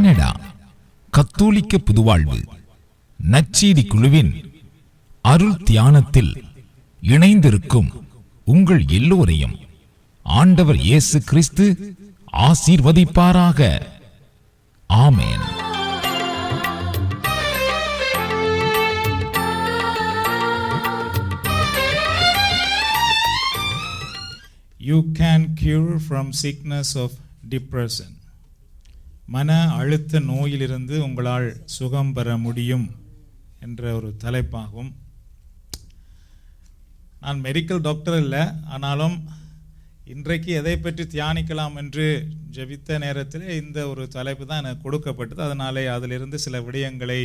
Canada கத்தோலிக்க புதுவாழ்வு நற்செய்தி குழுவின் அருள் தியானத்தில் இணைந்திருக்கும் உங்கள் எல்லோரையும் ஆண்டவர் இயேசு கிறிஸ்து ஆசீர்வதிப்பாராக. ஆமென். You can cure from sickness of depression. மன அழுத்த நோயிலிருந்து உங்களால் சுகம் பெற முடியும் என்ற ஒரு தலைப்பாகும். நான் மெடிக்கல் டாக்டர் இல்லை, ஆனாலும் இன்றைக்கு எதை பற்றி தியானிக்கலாம் என்று ஜெபித்த நேரத்தில் இந்த ஒரு தலைப்பு தான் எனக்கு கொடுக்கப்பட்டது. அதனாலே அதிலிருந்து சில விடயங்களை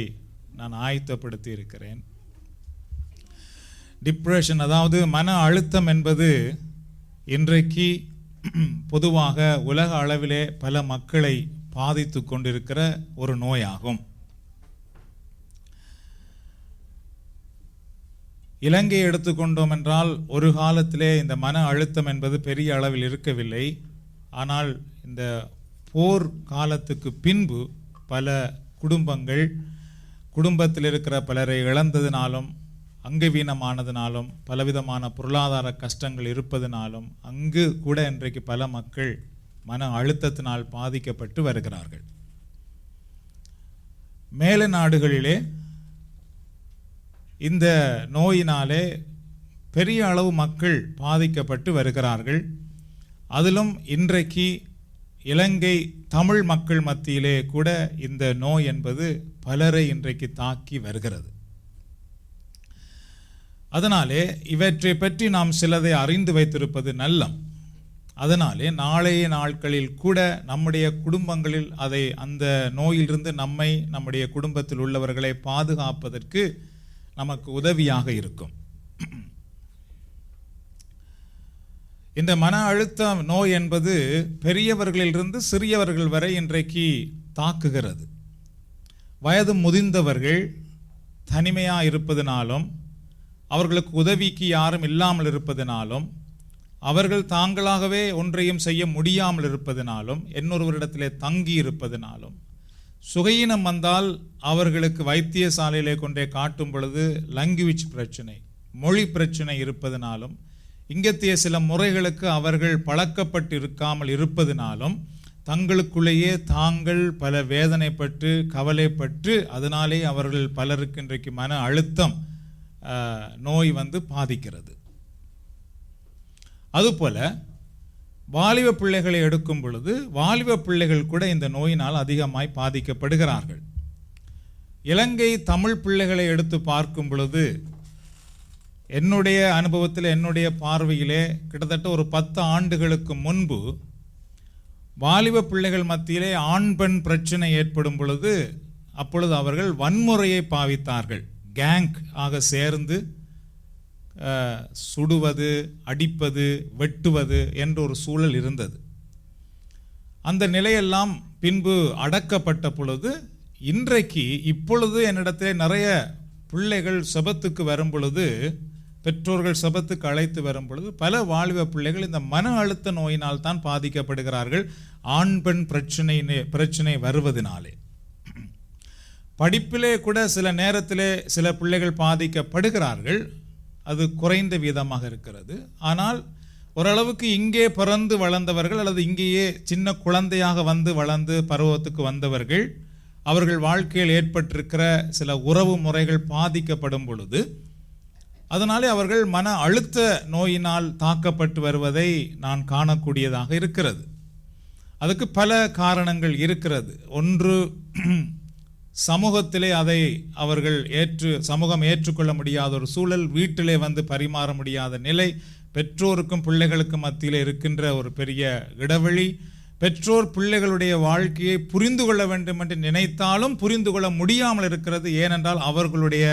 நான் ஆயத்தப்படுத்தி இருக்கிறேன். டிப்ரெஷன், அதாவது மன அழுத்தம் என்பது இன்றைக்கு பொதுவாக உலக அளவிலே பல மக்களை பாதித்து கொண்டிருக்கிற ஒரு நோயாகும். இலங்கையை எடுத்துக்கொண்டோம் என்றால் ஒரு காலத்திலே இந்த மன அழுத்தம் என்பது பெரிய அளவில் இருக்கவில்லை. ஆனால் இந்த போர் காலத்துக்கு பின்பு பல குடும்பத்தில் இருக்கிற பலரை இழந்ததினாலும் அங்கவீனமானதினாலும் பலவிதமான பொருளாதார கஷ்டங்கள் இருப்பதினாலும் அங்கு கூட இன்றைக்கு பல மக்கள் மன அழுத்தத்தினால் பாதிக்கப்பட்டு வருகிறார்கள். மேல நாடுகளிலே இந்த நோயினாலே பெரிய அளவு மக்கள் பாதிக்கப்பட்டு வருகிறார்கள். அதிலும் இன்றைக்கு இலங்கை தமிழ் மக்கள் மத்தியிலே கூட இந்த நோய் என்பது பலரை இன்றைக்கு தாக்கி வருகிறது. அதனாலே இவற்றை பற்றி நாம் சிலதை அறிந்து வைத்திருப்பது நல்லம். அதனாலே நாளைய நாட்களில் கூட நம்முடைய குடும்பங்களில் அந்த நோயிலிருந்து நம்முடைய குடும்பத்தில் உள்ளவர்களை பாதுகாப்பதற்கு நமக்கு உதவியாக இருக்கும். இந்த மன அழுத்த நோய் என்பது பெரியவர்களிலிருந்து சிறியவர்கள் வரை இன்றைக்கு தாக்குகிறது. வயது முதிர்ந்தவர்கள் தனிமையாக இருப்பதினாலும் அவர்களுக்கு உதவிக்கு யாரும் இல்லாமல் இருப்பதினாலும் அவர்கள் தாங்களாகவே ஒன்றையும் செய்ய முடியாமல் இருப்பதினாலும் இன்னொருவரிடத்திலே தங்கி இருப்பதினாலும் சுகையினம் வந்தால் அவர்களுக்கு வைத்தியசாலையிலே கொண்டே காட்டும் பொழுது லாங்குவேஜ் பிரச்சனை, மொழி பிரச்சனை இருப்பதினாலும் இங்கத்திய சில முறைகளுக்கு அவர்கள் பழக்கப்பட்டு இருக்காமல் இருப்பதினாலும் தங்களுக்குள்ளேயே தாங்கள் பல வேதனைப்பட்டு கவலைப்பட்டு அதனாலே அவர்கள் பலருக்கு இன்றைக்கு மன அழுத்தம் நோய் பாதிக்கிறது. அதுபோல வாலிப பிள்ளைகளை எடுக்கும் பொழுது வாலிப பிள்ளைகள் கூட இந்த நோயினால் அதிகமாய் பாதிக்கப்படுகிறார்கள். இலங்கை தமிழ் பிள்ளைகளை எடுத்து பார்க்கும் பொழுது என்னுடைய அனுபவத்தில் என்னுடைய பார்வையிலே கிட்டத்தட்ட ஒரு 10 ஆண்டுகளுக்கு முன்பு வாலிப பிள்ளைகள் மத்தியிலே ஆண் பெண் பிரச்சனை ஏற்படும் பொழுது அப்பொழுது அவர்கள் வன்முறையை பாவித்தார்கள். கேங் ஆக சேர்ந்து சுடுவது, அடிப்பது, வெட்டுவது என்ற ஒரு சூழல் இருந்தது. அந்த நிலையெல்லாம் பின்பு அடக்கப்பட்ட பொழுது இப்பொழுது என்னிடத்திலே நிறைய பிள்ளைகள் சபத்துக்கு வரும் பொழுது, பெற்றோர்கள் சபத்துக்கு அழைத்து வரும் பொழுது பல வாலிப பிள்ளைகள் இந்த மன அழுத்த நோயினால் தான் பாதிக்கப்படுகிறார்கள். ஆண் பெண் பிரச்சனை வருவதனாலே படிப்பிலே கூட சில நேரத்திலே சில பிள்ளைகள் பாதிக்கப்படுகிறார்கள். அது குறைந்த வீதமாக இருக்கிறது. ஆனால் ஓரளவுக்கு இங்கே பிறந்து வளர்ந்தவர்கள் அல்லது இங்கேயே சின்ன குழந்தையாக வளர்ந்து பருவத்துக்கு வந்தவர்கள், அவர்கள் வாழ்க்கையில் ஏற்பட்டிருக்கிற சில உறவு முறைகள் பாதிக்கப்படும் பொழுது அதனாலே அவர்கள் மன அழுத்த நோயினால் தாக்கப்பட்டு வருவதை நான் காணக்கூடியதாக இருக்கிறது. அதுக்கு பல காரணங்கள் இருக்கிறது. ஒன்று, சமூகத்திலே அதை அவர்கள் சமூகம் ஏற்றுக்கொள்ள முடியாத ஒரு சூழல், வீட்டிலே பரிமாற முடியாத நிலை, பெற்றோருக்கும் பிள்ளைகளுக்கும் மத்தியில் இருக்கின்ற ஒரு பெரிய இடைவெளி, பெற்றோர் பிள்ளைகளுடைய வாழ்க்கையை புரிந்து கொள்ள வேண்டும் என்று நினைத்தாலும் புரிந்து கொள்ள முடியாமல் இருக்கிறது. ஏனென்றால் அவர்களுடைய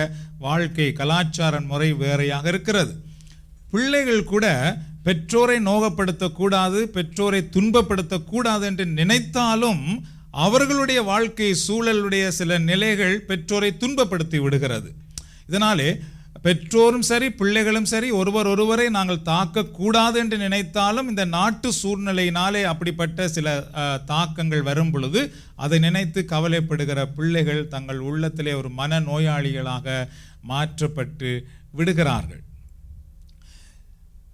வாழ்க்கை கலாச்சார முறை வேறையாக இருக்கிறது. பிள்ளைகள் கூட பெற்றோரை நோகப்படுத்தக்கூடாது, பெற்றோரை துன்பப்படுத்தக்கூடாது என்று நினைத்தாலும் அவர்களுடைய வாழ்க்கை சூழலுடைய சில நிலைகள் பெற்றோரை துன்பப்படுத்தி விடுகிறது. இதனாலே பெற்றோரும் சரி பிள்ளைகளும் சரி ஒருவரை நாங்கள் தாக்கக்கூடாது என்று நினைத்தாலும் இந்த நாட்டு சூழ்நிலையினாலே அப்படிப்பட்ட சில தாக்கங்கள் வரும் பொழுது அதை நினைத்து கவலைப்படுகிற பிள்ளைகள் தங்கள் உள்ளத்திலே ஒரு மன நோயாளிகளாக மாற்றப்பட்டு விடுகிறார்கள்.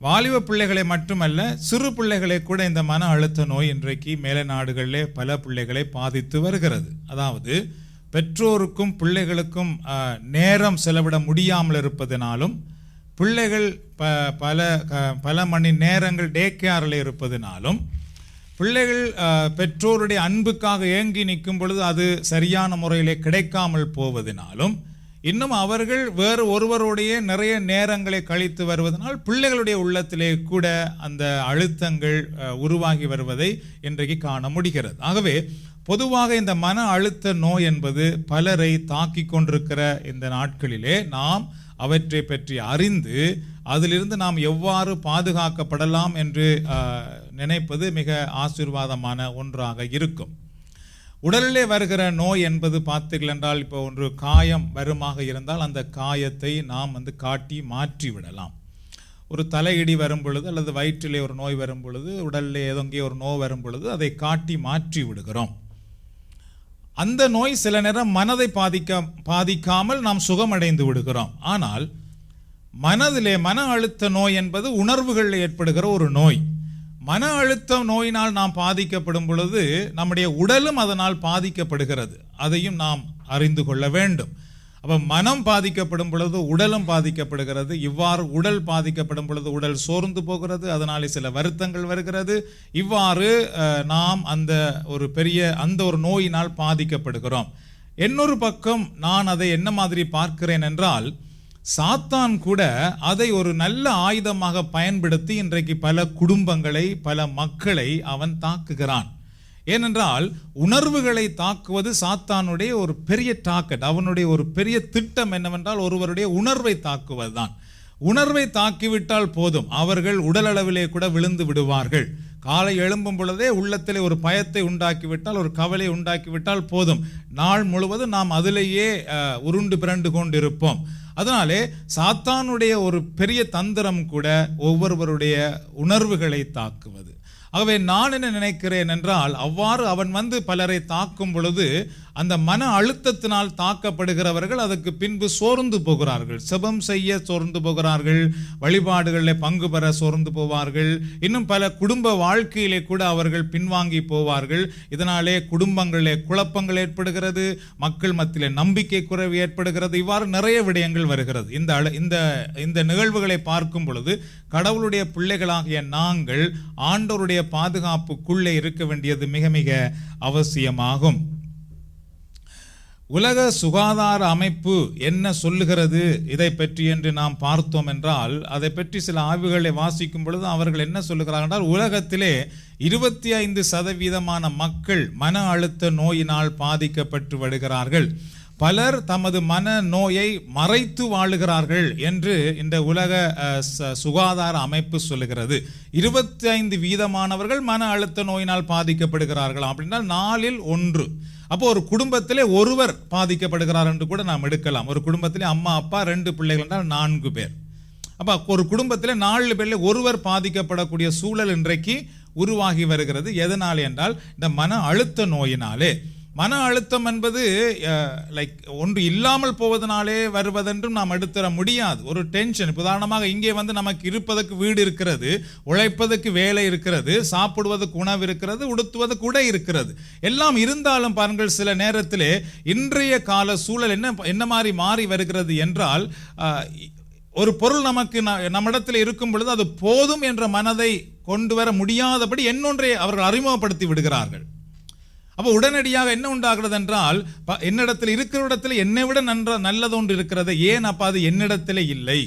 வாலிப பிள்ளைகளை மட்டுமல்ல, சிறு பிள்ளைகளை கூட இந்த மன அழுத்த நோய் இன்றைக்கு மேலை நாடுகளிலே பல பிள்ளைகளை பாதித்து வருகிறது. அதாவது பெற்றோருக்கும் பிள்ளைகளுக்கும் நேரம் செலவிட முடியாமல் இருப்பதினாலும், பிள்ளைகள் பல மணி நேரங்கள் டே கேரில் இருப்பதினாலும், பிள்ளைகள் பெற்றோருடைய அன்புக்காக ஏங்கி நிற்கும் பொழுது அது சரியான முறையிலே கிடைக்காமல் போவதினாலும், இன்னும் அவர்கள் வேறு ஒருவருடைய நிறைய நேரங்களை கழித்து வருவதனால் பிள்ளைகளுடைய உள்ளத்திலே கூட அந்த அழுத்தங்கள் உருவாகி வருவதை இன்றைக்கு காண முடிகிறது. ஆகவே பொதுவாக இந்த மன அழுத்த நோய் என்பது பலரை தாக்கி கொண்டிருக்கிற இந்த நாட்களிலே நாம் அவற்றை பற்றி அறிந்து அதிலிருந்து நாம் எவ்வாறு பாதுகாக்கப்படலாம் என்று நினைப்பது மிக ஆசீர்வாதமான ஒன்றாக இருக்கும். உடலிலே வருகிற நோய் என்பது பார்த்தீர்கள் என்றால், இப்போ ஒன்று காயம் வருமாக இருந்தால் அந்த காயத்தை நாம் காட்டி மாற்றி விடலாம். ஒரு தலையிடி வரும் பொழுது அல்லது வயிற்றிலே ஒரு நோய் வரும் பொழுது, உடலிலே ஏதோங்கே ஒரு நோய் வரும் பொழுது அதை காட்டி மாற்றி விடுகிறோம். அந்த நோய் சில நேரம் மனதை பாதிக்காமல் நாம் சுகமடைந்து விடுகிறோம். ஆனால் மனதிலே மன அழுத்த நோய் என்பது உணர்வுகளில் ஏற்படுகிற ஒரு நோய். மன அழுத்த நோயினால் நாம் பாதிக்கப்படும் பொழுது நம்முடைய உடலும் அதனால் பாதிக்கப்படுகிறது. அதையும் நாம் அறிந்து கொள்ள வேண்டும். அப்போ மனம் பாதிக்கப்படும் பொழுது உடலும் பாதிக்கப்படுகிறது. இவ்வாறு உடல் பாதிக்கப்படும் பொழுது உடல் சோர்ந்து போகிறது, அதனாலே சில வருத்தங்கள் வருகிறது. இவ்வாறு நாம் அந்த ஒரு நோயினால் பாதிக்கப்படுகிறோம். இன்னொரு பக்கம் நான் அதை என்ன மாதிரி பார்க்கிறேன் என்றால், சாத்தான் கூட அதை ஒரு நல்ல ஆயுதமாக பயன்படுத்தி இன்றைக்கு பல குடும்பங்களை பல மக்களை அவன் தாக்குகிறான். ஏனென்றால் உணர்வுகளை தாக்குவது சாத்தானுடைய ஒரு பெரிய டார்கெட். அவனுடைய ஒரு பெரிய திட்டம் என்னவென்றால் ஒருவருடைய உணர்வை தாக்குவதுதான். உணர்வை தாக்கிவிட்டால் போதும், அவர்கள் உடலளவிலே கூட விழுந்து விடுவார்கள். காலை எழும்பும் பொழுதே உள்ளத்திலே ஒரு பயத்தை உண்டாக்கிவிட்டால், ஒரு கவலை உண்டாக்கிவிட்டால் போதும், நாள் முழுவதும் நாம் அதிலேயே உருண்டு பிறண்டு கொண்டிருப்போம். அதனாலே சாத்தானுடைய ஒரு பெரிய தந்திரம் கூட ஒவ்வொருவருடைய உணர்வுகளை தாக்குவது. ஆகவே நான் என்ன நினைக்கிறேன் என்றால், அவ்வாறு அவன் பலரை தாக்கும் பொழுது அந்த மன அழுத்தத்தினால் தாக்கப்படுகிறவர்கள் அதற்கு பின்பு சோர்ந்து போகிறார்கள், செபம் செய்ய சோர்ந்து போகிறார்கள், வழிபாடுகளில் பங்கு பெற சோர்ந்து போவார்கள், இன்னும் பல குடும்ப வாழ்க்கையிலே கூட அவர்கள் பின்வாங்கி போவார்கள். இதனாலே குடும்பங்களிலே குழப்பங்கள் ஏற்படுகிறது, மக்கள் மத்தியிலே நம்பிக்கை குறைவு ஏற்படுகிறது. இவ்வாறு நிறைய விடயங்கள் வருகிறது. இந்த நிகழ்வுகளை பார்க்கும் பொழுது கடவுளுடைய பிள்ளைகளாகிய நாங்கள் ஆண்டவருடைய பாதுகாப்புக்குள்ளே இருக்க வேண்டியது மிக மிக அவசியமாகும். உலக சுகாதார அமைப்பு என்ன சொல்லுகிறது இதை பற்றி என்று நாம் பார்த்தோம் என்றால், அதை பற்றி சில ஆய்வுகளை வாசிக்கும் பொழுது அவர்கள் என்ன சொல்லுகிறார்கள் என்றால், உலகத்திலே 25% மக்கள் மன அழுத்த நோயினால் பாதிக்கப்பட்டு வருகிறார்கள். பலர் தமது மன நோயை மறைத்து வாழுகிறார்கள் என்று இந்த உலக சுகாதார அமைப்பு சொல்லுகிறது. 25% மன அழுத்த நோயினால் பாதிக்கப்படுகிறார்கள். அப்படின்னா 4 இல் 1. அப்போ ஒரு குடும்பத்திலே ஒருவர் பாதிக்கப்படுகிறார் என்று கூட நாம் எடுக்கலாம். ஒரு குடும்பத்திலே அம்மா அப்பா 2 பிள்ளைகள் என்றால் 4 பேர். அப்போ ஒரு குடும்பத்திலே 4 பேரில் ஒருவர் பாதிக்கப்படக்கூடிய சூழல் இன்றைக்கு உருவாகி வருகிறது. எதனாலே என்றால் இந்த மன அழுத்த நோயினாலே. மன அழுத்தம் என்பது ஒன்று இல்லாமல் போவதனாலே வருவதென்றும் நாம் எடுத்துற முடியாது. ஒரு டென்ஷன், உதாரணமாக இங்கே நமக்கு இருப்பதற்கு வீடு இருக்கிறது, உழைப்பதற்கு வேலை இருக்கிறது, சாப்பிடுவதற்கு உணவு இருக்கிறது, உடுத்துவதற்கு உடை இருக்கிறது, எல்லாம் இருந்தாலும் பாருங்கள் சில நேரத்திலே இன்றைய கால சூழல் என்ன மாதிரி மாறி வருகிறது என்றால், ஒரு பொருள் நம்மிடத்தில் இருக்கும் பொழுது அது போதும் என்ற மனதை கொண்டு வர முடியாதபடி இன்னொன்றை அவர்கள் அறிமுகப்படுத்தி விடுகிறார்கள். அப்போ உடனடியாக என்ன உண்டாகிறது என்றால், என்னிடத்தில் இருக்கிற இடத்துல என்னை விட நல்லது ஒன்று இருக்கிறது, ஏன் அப்பா அது என்னிடத்திலே இல்லை,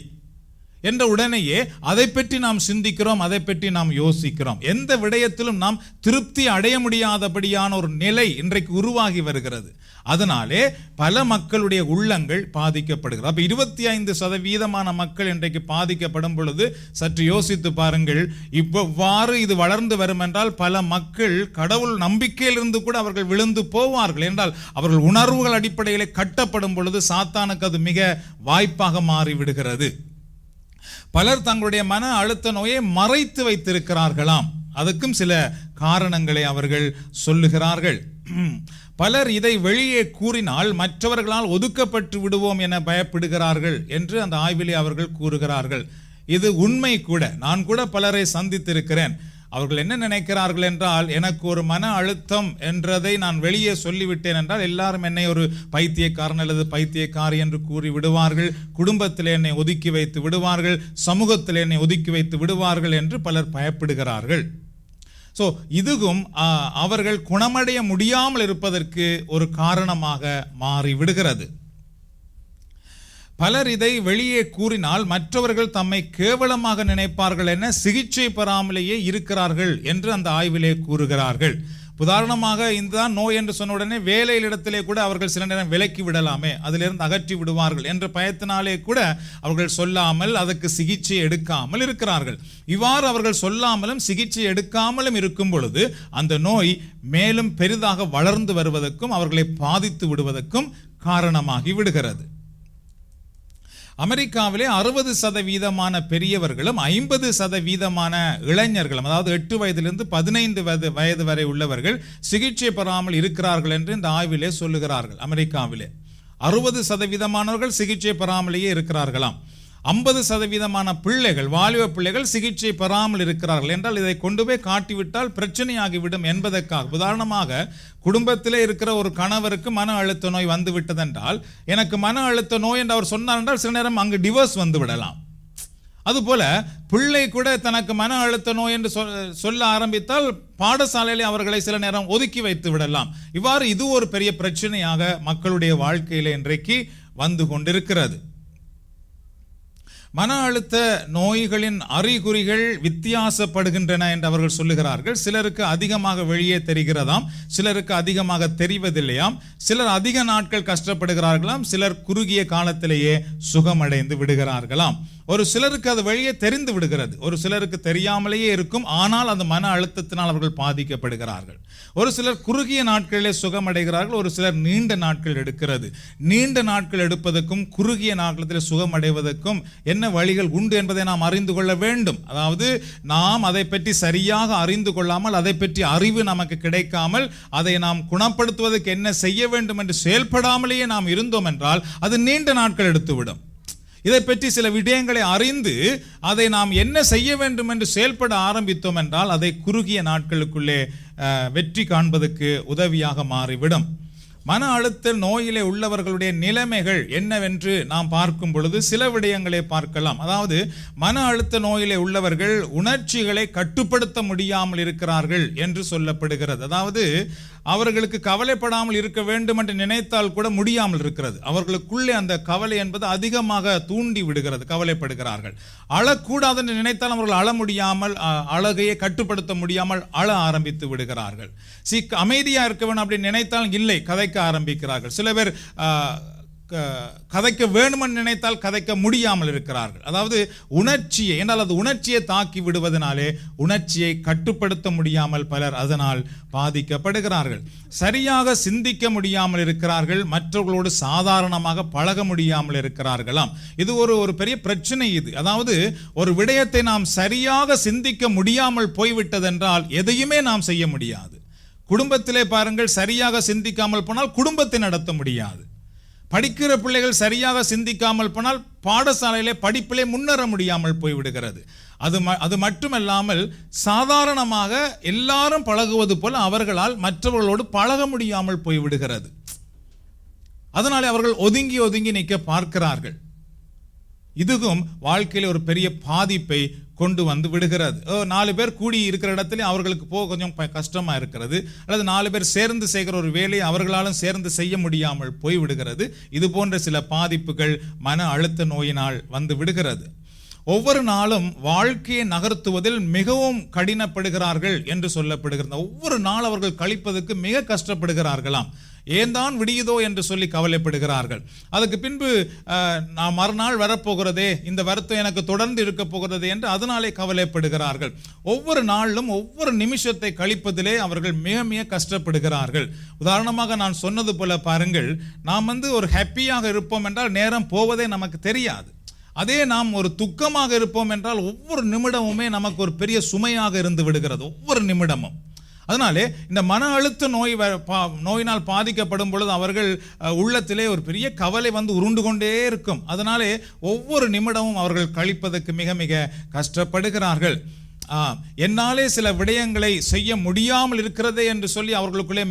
என்ற உடனேயே அதை பற்றி நாம் சிந்திக்கிறோம், அதை பற்றி நாம் யோசிக்கிறோம். எந்த விடயத்திலும் நாம் திருப்தி அடைய முடியாதபடியான ஒரு நிலை இன்றைக்கு உருவாகி வருகிறது. அதனாலே பல மக்களுடைய உள்ளங்கள் பாதிக்கப்படுகிறது. அப்ப 25% மக்கள் இன்றைக்கு பாதிக்கப்படும் பொழுது சற்று யோசித்து பாருங்கள். இவ்வாறு இது வளர்ந்து வரும் என்றால் பல மக்கள் கடவுள் நம்பிக்கையிலிருந்து கூட அவர்கள் விழுந்து போவார்கள். என்றால் அவர்கள் உணர்வுகள் அடிப்படையிலே கட்டப்படும் பொழுது சாத்தானுக்கு அது மிக வாய்ப்பாக மாறிவிடுகிறது. பலர் தங்களுடைய மன அழுத்த நோயை மறைத்து வைத்திருக்கிறார்களாம். அதுக்கும் சில காரணங்களை அவர்கள் சொல்லுகிறார்கள். பலர் இதை வெளியே கூறினால் மற்றவர்களால் ஒதுக்கப்பட்டு விடுவோம் என பயப்படுகிறார்கள் என்று அந்த ஆய்விலே அவர்கள் கூறுகிறார்கள். இது உண்மை கூட. நான் கூட பலரை சந்தித்திருக்கிறேன். அவர்கள் என்ன நினைக்கிறார்கள் என்றால், எனக்கு ஒரு மன அழுத்தம் என்றதை நான் வெளியே சொல்லிவிட்டேன் என்றால் எல்லாரும் என்னை ஒரு பைத்தியக்காரன் அல்லது பைத்தியக்காரி என்று கூறி விடுவார்கள், குடும்பத்தில் என்னை ஒதுக்கி வைத்து விடுவார்கள், சமூகத்தில் என்னை ஒதுக்கி வைத்து விடுவார்கள் என்று பலர் பயப்படுகிறார்கள். ஸோ இதுவும் அவர்கள் குணமடைய முடியாமல் இருப்பதற்கு ஒரு காரணமாக மாறிவிடுகிறது. பலர் இதை வெளியே கூறினால் மற்றவர்கள் தம்மை கேவலமாக நினைப்பார்கள் என சிகிச்சை பெறாமலேயே இருக்கிறார்கள் என்று அந்த ஆய்விலே கூறுகிறார்கள். உதாரணமாக இதுதான் நோய் என்று சொன்ன உடனே வேலையிடத்திலே கூட அவர்கள் சில நேரம் விலக்கி விடலாமே, அதிலிருந்து அகற்றி விடுவார்கள் என்ற பயத்தினாலே கூட அவர்கள் சொல்லாமல் அதற்கு சிகிச்சை எடுக்காமல் இருக்கிறார்கள். இவ்வாறு அவர்கள் சொல்லாமலும் சிகிச்சை எடுக்காமலும் இருக்கும் பொழுது அந்த நோய் மேலும் பெரிதாக வளர்ந்து வருவதற்கும் அவர்களை பாதித்து விடுவதற்கும் காரணமாகி விடுகிறது. அமெரிக்காவிலே 60% பெரியவர்களும் 50% இளைஞர்களும், அதாவது 8 வயதிலிருந்து 15 வயது வரை உள்ளவர்கள் சிகிச்சை பெறாமல் இருக்கிறார்கள் என்று இந்த ஆய்விலே சொல்லுகிறார்கள். அமெரிக்காவிலே 60% சிகிச்சை பெறாமலேயே இருக்கிறார்களாம். 50% பிள்ளைகள், வாலிப பிள்ளைகள் சிகிச்சை பெறாமல் இருக்கிறார்கள். என்றால் இதை கொண்டு போய் காட்டிவிட்டால் பிரச்சனையாகிவிடும் என்பதற்காக. உதாரணமாக குடும்பத்திலே இருக்கிற ஒரு கணவருக்கு மன அழுத்த நோய் வந்து விட்டதென்றால், எனக்கு மன அழுத்த நோய் என்று அவர் சொன்னார் என்றால் சில நேரம் அங்கு டிவோர்ஸ் வந்து விடலாம். அதுபோல பிள்ளை கூட தனக்கு மன அழுத்த நோய் என்று சொல்ல ஆரம்பித்தால் பாடசாலையிலே அவர்களை சில நேரம் ஒதுக்கி வைத்து விடலாம். இவ்வாறு இது ஒரு பெரிய பிரச்சனையாக மக்களுடைய வாழ்க்கையிலே இன்றைக்கு வந்து கொண்டிருக்கிறது. மன அழுத்த நோய்களின் அறிகுறிகள் வித்தியாசப்படுகின்றன என்று அவர்கள் சொல்லுகிறார்கள். சிலருக்கு அதிகமாக வெளியே தெரிகிறதாம், சிலருக்கு அதிகமாக தெரிவதில்லையாம், சிலர் அதிக நாட்கள் கஷ்டப்படுகிறார்களாம், சிலர் குறுகிய காலத்திலேயே சுகமடைந்து விடுகிறார்களாம். ஒரு சிலருக்கு அது வெளியே தெரிந்து விடுகிறது, ஒரு சிலருக்கு தெரியாமலேயே இருக்கும், ஆனால் அந்த மன அழுத்தத்தினால் அவர்கள் பாதிக்கப்படுகிறார்கள். ஒரு சிலர் குறுகிய நாட்களிலே சுகமடைகிறார்கள், ஒரு சிலர் நீண்ட நாட்கள் எடுக்கிறது. நீண்ட நாட்கள் எடுப்பதற்கும் குறுகிய நாட்களில் சுகமடைவதற்கும் என்ன வழிகள் உண்டு என்பதை நாம் அறிந்து கொள்ள வேண்டும். அதாவது நாம் அதை பற்றி சரியாக அறிந்து கொள்ளாமல், அதை பற்றி அறிவு நமக்கு கிடைக்காமல், அதை நாம் குணப்படுத்துவதற்கு என்ன செய்ய வேண்டும் என்று செயல்படாமலேயே நாம் இருந்தோம் என்றால் அது நீண்ட நாட்கள் எடுத்துவிடும். இதை பற்றி சில விடயங்களை அறிந்து அதை நாம் என்ன செய்ய வேண்டும் என்று செயல்பட ஆரம்பித்தோம் என்றால் அதை குறுகிய நாட்களுக்குள்ளே வெற்றி காண்பதற்கு உதவியாக மாறிவிடும். மன அழுத்த நோயிலே உள்ளவர்களுடைய நிலைமைகள் என்னவென்று நாம் பார்க்கும் பொழுது சில விடயங்களை பார்க்கலாம். அதாவது மன அழுத்த நோயிலே உள்ளவர்கள் உணர்ச்சிகளை கட்டுப்படுத்த முடியாமல் இருக்கிறார்கள் என்று சொல்லப்படுகிறது. அதாவது அவர்களுக்கு கவலைப்படாமல் இருக்க வேண்டும் என்று நினைத்தால் கூட முடியாமல் இருக்கிறது. அவர்களுக்குள்ளே அந்த கவலை என்பது அதிகமாக தூண்டி விடுகிறது, கவலைப்படுகிறார்கள். அழக்கூடாது என்று நினைத்தால் அவர்கள் அழ முடியாமல், அழகையை கட்டுப்படுத்த முடியாமல் அழ ஆரம்பித்து விடுகிறார்கள். அமைதியா இருக்க வேண்டும் அப்படின்னு நினைத்தால் இல்லை, கதைக்க ஆரம்பிக்கிறார்கள். சில பேர் கதைக்க வேணுமென்று நினைத்தால் கதைக்க முடியாமல் இருக்கிறார்கள். அதாவது உணர்ச்சியை என்றால் அது உணர்ச்சியை தாக்கி விடுவதனாலே உணர்ச்சியை கட்டுப்படுத்த முடியாமல் பலர் அதனால் பாதிக்கப்படுகிறார்கள். சரியாக சிந்திக்க முடியாமல் இருக்கிறார்கள், மற்றவர்களோடு சாதாரணமாக பழக முடியாமல் இருக்கிறார்களாம். இது ஒரு பெரிய பிரச்சனை. இது அதாவது ஒரு விடயத்தை நாம் சரியாக சிந்திக்க முடியாமல் போய்விட்டதென்றால் எதையுமே நாம் செய்ய முடியாது. குடும்பத்திலே பாருங்கள், சரியாக சிந்திக்காமல் போனால் குடும்பத்தை நடத்த முடியாது. படிக்கிற பிள்ளைகள் சரியாக சிந்திக்காமல் போனால் பாடசாலையிலே படிப்பிலே முன்னேற முடியாமல் போய்விடுகிறது. அது மட்டுமல்லாமல் சாதாரணமாக எல்லாரும் பழகுவது போல அவர்களால் மற்றவர்களோடு பழக முடியாமல் போய்விடுகிறது. அதனாலே அவர்கள் ஒதுங்கி ஒதுங்கி நிற்க பார்க்கிறார்கள். இதுவும் வாழ்க்கையில் ஒரு பெரிய பாதிப்பை கொண்டு வந்து விடுகிறது. 4 பேர் கூடி இருக்கிற இடத்துல அவர்களுக்கு போக கொஞ்சம் கஷ்டமா இருக்கிறது, அல்லது 4 பேர் சேர்ந்து செய்கிற ஒரு வேலையை அவர்களாலும் சேர்ந்து செய்ய முடியாமல் போய் விடுகிறது. இது போன்ற சில பாதிப்புகள் மன அழுத்த நோயினால் வந்து விடுகிறது. ஒவ்வொரு நாளும் வாழ்க்கையை நகர்த்துவதில் மிகவும் கடினப்படுகிறார்கள் என்று சொல்லப்படுகிறது. ஒவ்வொரு நாள் அவர்கள் கழிப்பதற்கு மிக கஷ்டப்படுகிறார்களாம். ஏன் தான் விடியுதோ என்று சொல்லி கவலைப்படுகிறார்கள். அதுக்கு பின்பு நான் மறுநாள் வரப்போகிறதே, இந்த வருத்தம் எனக்கு தொடர்ந்து இருக்க போகிறது என்று அதனாலே கவலைப்படுகிறார்கள். ஒவ்வொரு நாளிலும் ஒவ்வொரு நிமிஷத்தை கழிப்பதிலே அவர்கள் மிக மிக கஷ்டப்படுகிறார்கள். உதாரணமாக நான் சொன்னது போல பாருங்கள், நாம் ஒரு ஹாப்பியாக இருப்போம் என்றால் நேரம் போவதே நமக்கு தெரியாது. அதே நாம் ஒரு துக்கமாக இருப்போம் என்றால் ஒவ்வொரு நிமிடமுமே நமக்கு ஒரு பெரிய சுமையாக இருந்து விடுகிறது, ஒவ்வொரு நிமிடமும். அதனாலே இந்த மன அழுத்த நோயினால் பாதிக்கப்படும் பொழுது அவர்கள் உள்ளத்திலே ஒரு பெரிய கவலை உருண்டு கொண்டே இருக்கும். அதனாலே ஒவ்வொரு நிமிடமும் அவர்கள் கழிப்பதற்கு மிக மிக கஷ்டப்படுகிறார்கள். என்னாலே சில விடயங்களை செய்ய முடியாமல் இருக்கிறதே என்று சொல்லி அவர்களுக்குள்ளே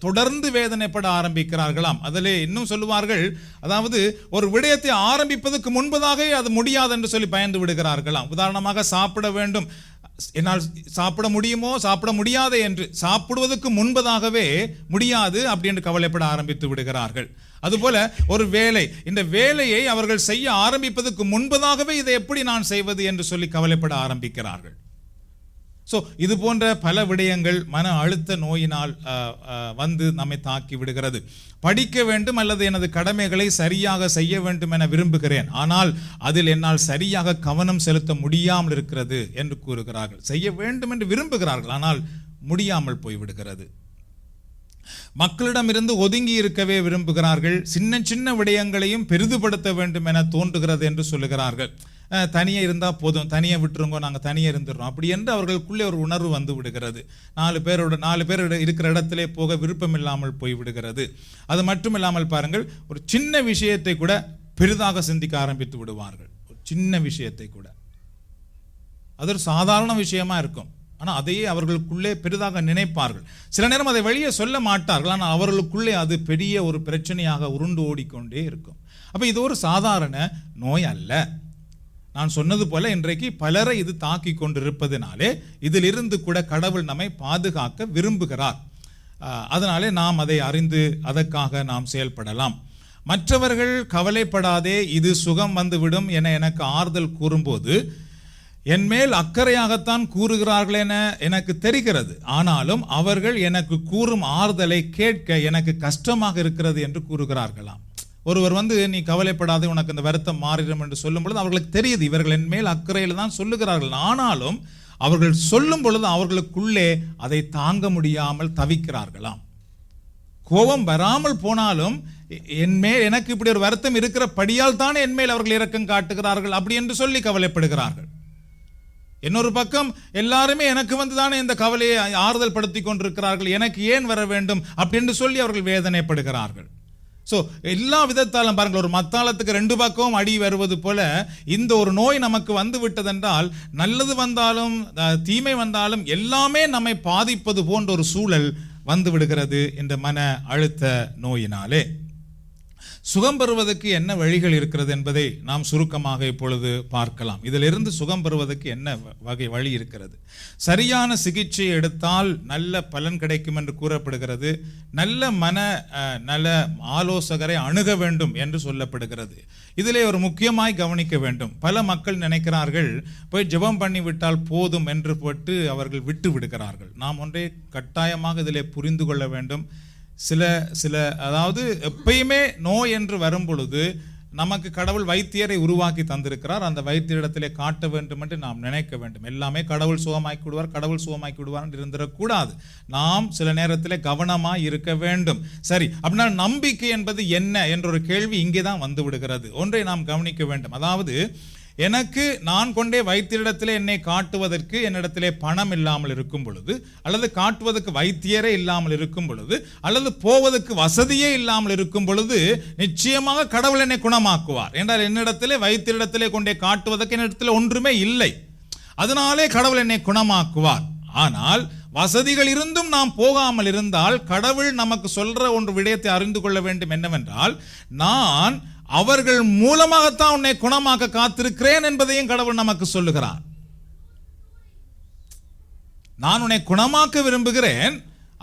தொடர்ந்து வேதனைப்பட ஆரம்பிக்கிறார்களாம். அதிலே இன்னும் சொல்லுவார்கள், அதாவது ஒரு விடயத்தை ஆரம்பிப்பதற்கு முன்பதாக அது முடியாது என்று சொல்லி பயந்து விடுகிறார்களாம். உதாரணமாக சாப்பிட வேண்டும், என்னால் சாப்பிட முடியுமோ சாப்பிட முடியாது என்று சாப்பிடுவதற்கு முன்பதாகவே முடியாது அப்படி என்று கவலைப்பட ஆரம்பித்து விடுகிறார்கள். அதுபோல ஒரு வேலை, இந்த வேலையை அவர்கள் செய்ய ஆரம்பிப்பதற்கு முன்பதாகவே இதை எப்படி நான் செய்வது என்று சொல்லி கவலைப்பட ஆரம்பிக்கிறார்கள். இது போன்ற பல விடயங்கள் மன அழுத்த நோயினால் நம்மை தாக்கி விடுகிறது. படிக்க வேண்டும் அல்லது எனது கடமைகளை சரியாக செய்ய வேண்டும் என விரும்புகிறேன், ஆனால் அதில் என்னால் சரியாக கவனம் செலுத்த முடியாமல் இருக்கிறது என்று கூறுகிறார்கள். செய்ய வேண்டும் என்று விரும்புகிறார்கள், ஆனால் முடியாமல் போய்விடுகிறது. மக்களிடமிருந்து ஒதுங்கி இருக்கவே விரும்புகிறார்கள். சின்ன சின்ன விடயங்களையும் பெரிதுபடுத்த வேண்டும் என தோன்றுகிறது என்று சொல்லுகிறார்கள். தனியே இருந்தால் போதும், தனியே விட்டுருங்கோ, நாங்கள் தனியே இருந்துடுறோம் அப்படி என்று அவர்களுக்குள்ளே ஒரு உணர்வு வந்து விடுகிறது. நாலு பேர் இருக்கிற இடத்திலே போக விருப்பம் இல்லாமல் போய் விடுகிறது. அது மட்டும் இல்லாமல் பாருங்கள், ஒரு சின்ன விஷயத்தை கூட பெரிதாக சிந்திக்க ஆரம்பித்து விடுவார்கள். ஒரு சின்ன விஷயத்தை கூட அது ஒரு சாதாரண விஷயமா இருக்கும், ஆனால் அதையே அவர்களுக்குள்ளே பெரிதாக நினைப்பார்கள். சில நேரம் அதை வெளியே சொல்ல மாட்டார்கள், ஆனால் அவர்களுக்குள்ளே அது பெரிய ஒரு பிரச்சனையாக உருண்டு ஓடிக்கொண்டே இருக்கும். அப்போ இது ஒரு சாதாரண நோய் அல்ல. நான் சொன்னது போல இன்றைக்கு பலரை இது தாக்கி கொண்டிருப்பதனாலே இதிலிருந்து கூட கடவுள் நம்மை பாதுகாக்க விரும்புகிறார். அதனாலே நாம் அதை அறிந்து அதற்காக நாம் செயல்படலாம். மற்றவர்கள் கவலைப்படாதே, இது சுகம் வந்துவிடும் என எனக்கு ஆறுதல் கூறும்போது என் மேல் அக்கறையாகத்தான் கூறுகிறார்கள் என எனக்கு தெரிகிறது. ஆனாலும் அவர்கள் எனக்கு கூறும் ஆறுதலை கேட்க எனக்கு கஷ்டமாக இருக்கிறது என்று கூறுகிறார்களாம். ஒருவர் நீ கவலைப்படாதே, உனக்கு இந்த வருத்தம் மாறிடும் என்று சொல்லும் பொழுது அவர்களுக்கு தெரியுது இவர்கள் என் மேல் அக்கறையில் தான் சொல்லுகிறார்கள். ஆனாலும் அவர்கள் சொல்லும் பொழுது அவர்களுக்குள்ளே அதை தாங்க முடியாமல் தவிக்கிறார்களாம். கோபம் வராமல் போனாலும் எனக்கு இப்படி ஒரு வருத்தம் இருக்கிற படியால் தானே என் மேல் அவர்கள் இரக்கம் காட்டுகிறார்கள் அப்படி என்று சொல்லி கவலைப்படுகிறார்கள். இன்னொரு பக்கம் எல்லாருமே எனக்கு தானே இந்த கவலையை ஆறுதல் படுத்தி கொண்டிருக்கிறார்கள், எனக்கு ஏன் வர வேண்டும் அப்படி என்று சொல்லி அவர்கள் வேதனைப்படுகிறார்கள். எல்லா விதத்தாலும் பாருங்கள், ஒரு மத்தாளத்துக்கு ரெண்டு பக்கமும் அடி வருவது போல இந்த ஒரு நோய் நமக்கு வந்து விட்டதென்றால் நல்லது வந்தாலும் தீமை வந்தாலும் எல்லாமே நம்மை பாதிப்பது போன்ற ஒரு சூழல் வந்து விடுகிறது இந்த மன அழுத்த நோயினாலே. சுகம் பெறுவதற்கு என்ன வழிகள் இருக்கிறது என்பதை நாம் சுருக்கமாக இப்பொழுது பார்க்கலாம். இதிலிருந்து சுகம் பெறுவதற்கு என்ன வழி இருக்கிறது? சரியான சிகிச்சை எடுத்தால் நல்ல பலன் கிடைக்கும் என்று கூறப்படுகிறது. நல்ல ஆலோசகரை அணுக வேண்டும் என்று சொல்லப்படுகிறது. இதிலே ஒரு முக்கியமாய் கவனிக்க வேண்டும். பல மக்கள் நினைக்கிறார்கள் போய் ஜெபம் பண்ணி விட்டால் போதும் என்று போட்டு அவர்கள் விட்டு விடுகிறார்கள். நாம் ஒன்றை கட்டாயமாக இதிலே புரிந்து கொள்ள வேண்டும். சில அதாவது எப்பயுமே நோய் என்று வரும் பொழுது நமக்கு கடவுள் வைத்தியரை உருவாக்கி தந்திருக்கிறார். அந்த வைத்தியரிடத்திலே காட்ட வேண்டும் என்று நாம் நினைக்க வேண்டும். எல்லாமே கடவுள் சுகமாக்கி விடுவார் என்று இருந்திடக்கூடாது. நாம் சில நேரத்திலே கவனமாய் இருக்க வேண்டும். சரி, அப்படின்னா நம்பிக்கை என்பது என்ன என்ற ஒரு கேள்வி இங்கே தான் வந்து விடுகிறது. ஒன்றை நாம் கவனிக்க வேண்டும். அதாவது எனக்கு நான் கொண்டே வைத்தியரிடத்திலே என்னை காட்டுவதற்கு என்னிடத்திலே பணம் இல்லாமல் இருக்கும் பொழுது, அல்லது காட்டுவதற்கு வைத்தியரே இல்லாமல் இருக்கும் பொழுது, அல்லது போவதற்கு வசதியே இல்லாமல் இருக்கும் பொழுது நிச்சயமாக கடவுள் என்னை குணமாக்குவார். என்றால் என்னிடத்திலே வைத்தியரிடத்திலே கொண்டே காட்டுவதற்கு என்னிடத்திலே ஒன்றுமே இல்லை, அதனாலே கடவுள் என்னை குணமாக்குவார். ஆனால் வசதிகள் இருந்தும் நாம் போகாமல் இருந்தால் கடவுள் நமக்கு சொல்ற ஒன்று விடயத்தை அறிந்து கொள்ள வேண்டும். என்னவென்றால், நான் அவர்கள் மூலமாகத்தான் உன்னை குணமாக்க காத்திருக்கிறேன் என்பதையும் கடவுள் நமக்கு சொல்லுகிறார். நான் உன்னை குணமாக்க விரும்புகிறேன்,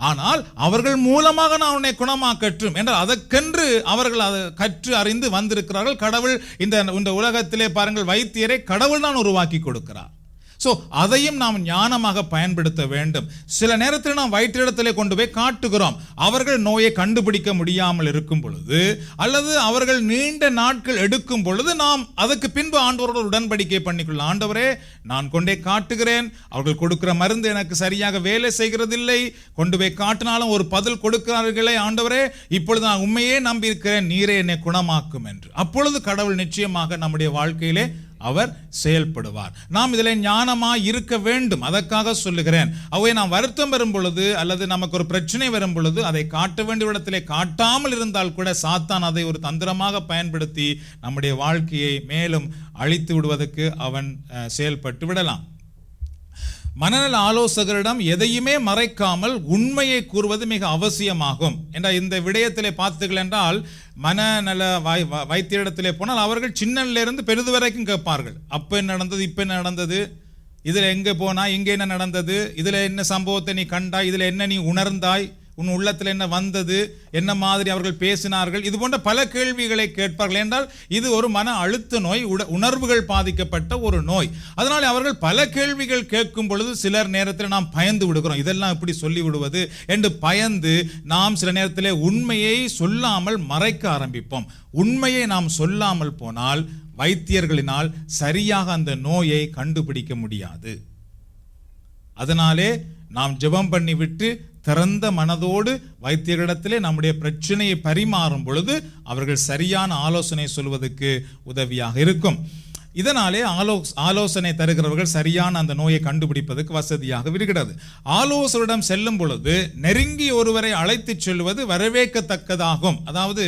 ஆனால் அவர்கள் மூலமாக நான் உன்னை குணமாக்கட்டும் என்றால் அதற்கென்று அவர்கள் அதை கற்று அறிந்து வந்திருக்கிறார்கள். கடவுள் இந்த உலகத்திலே பாருங்கள், வைத்தியரை கடவுள் தான் உருவாக்கி கொடுக்கிறார். ஸோ அதையும் நாம் ஞானமாக பயன்படுத்த வேண்டும். சில நேரத்தில் நாம் வயிற்றிடத்திலே கொண்டு போய் காட்டுகிறோம். அவர்கள் நோயை கண்டுபிடிக்க முடியாமல் இருக்கும் பொழுது அல்லது அவர்கள் நீண்ட நாட்கள் எடுக்கும் பொழுது நாம் அதற்கு பின்பு ஆண்டவரோடு உடன்படிக்கை பண்ணிக்கொள்ள, ஆண்டவரே நான் கொண்டே காட்டுகிறேன், அவர்கள் கொடுக்கிற மருந்து எனக்கு சரியாக வேலை செய்கிறதில்லை, கொண்டு போய் காட்டினாலும் ஒரு பதில் கொடுக்கிறார்களே, ஆண்டவரே இப்பொழுது நான் உண்மையே நம்பியிருக்கிறேன், நீரே என்னை குணமாக்கும் என்று. அப்பொழுது கடவுள் நிச்சயமாக நம்முடைய வாழ்க்கையிலே அவர் செயல்படுவார். நாம் இதில் ஞானமாய் இருக்க வேண்டும். அதற்காக சொல்லுகிறேன். அவை நாம் வருத்தம் வரும் பொழுது அல்லது நமக்கு ஒரு பிரச்சனை வரும் பொழுது அதை காட்ட வேண்டிய இடத்திலே காட்டாமல் இருந்தால் கூட சாத்தான் அதை ஒரு தந்திரமாக பயன்படுத்தி நம்முடைய வாழ்க்கையை மேலும் அழித்து விடுவதற்கு அவன் செயல்பட்டு விடலாம். மனநல ஆலோசகரிடம் எதையுமே மறைக்காமல் உண்மையை கூறுவது மிக அவசியமாகும் என்ற இந்த விடயத்திலே பார்த்தீர்கள் என்றால், மனநல வைத்தியரிடத்திலே போனால் அவர்கள் சின்னலிருந்து பெரிது வரைக்கும் கேட்பார்கள். அப்போ என்ன நடந்தது, இப்போ என்ன நடந்தது, இதில் எங்கே போனா, இங்கே என்ன நடந்தது, இதில் என்ன சம்பவத்தை நீ கண்டாய், இதில் என்ன நீ உணர்ந்தாய், உன் உள்ளத்தில் என்ன வந்தது, என்ன மாதிரி அவர்கள் பேசினார்கள், இது போன்ற பல கேள்விகளை கேட்பார்கள். என்றால் இது ஒரு மன அழுத்த நோய், உணர்வுகள் பாதிக்கப்பட்ட ஒரு நோய். அதனால அவர்கள் பல கேள்விகள் கேட்கும் பொழுது சிலர் நேரத்தில் நாம் பயந்து விடுகிறோம். இதெல்லாம் இப்படி சொல்லி விடுவது என்று பயந்து நாம் சில நேரத்தில் உண்மையை சொல்லாமல் மறைக்க ஆரம்பிப்போம். உண்மையை நாம் சொல்லாமல் போனால் வைத்தியர்களினால் சரியாக அந்த நோயை கண்டுபிடிக்க முடியாது. அதனாலே நாம் ஜெபம் பண்ணி விட்டு திறந்த மனதோடு வைத்தியரிடத்திலே நம்முடைய பிரச்சனையை பரிமாறும் பொழுது அவர்கள் சரியான ஆலோசனை சொல்வதற்கு உதவியாக இருக்கும். இதனாலே ஆலோசனை தருகிறவர்கள் சரியான அந்த நோயை கண்டுபிடிப்பதற்கு வசதியாக இருக்கிறது. ஆலோசகரிடம் செல்லும் பொழுது நெருங்கி ஒருவரை அழைத்து செல்வது வரவேற்கத்தக்கதாகும். அதாவது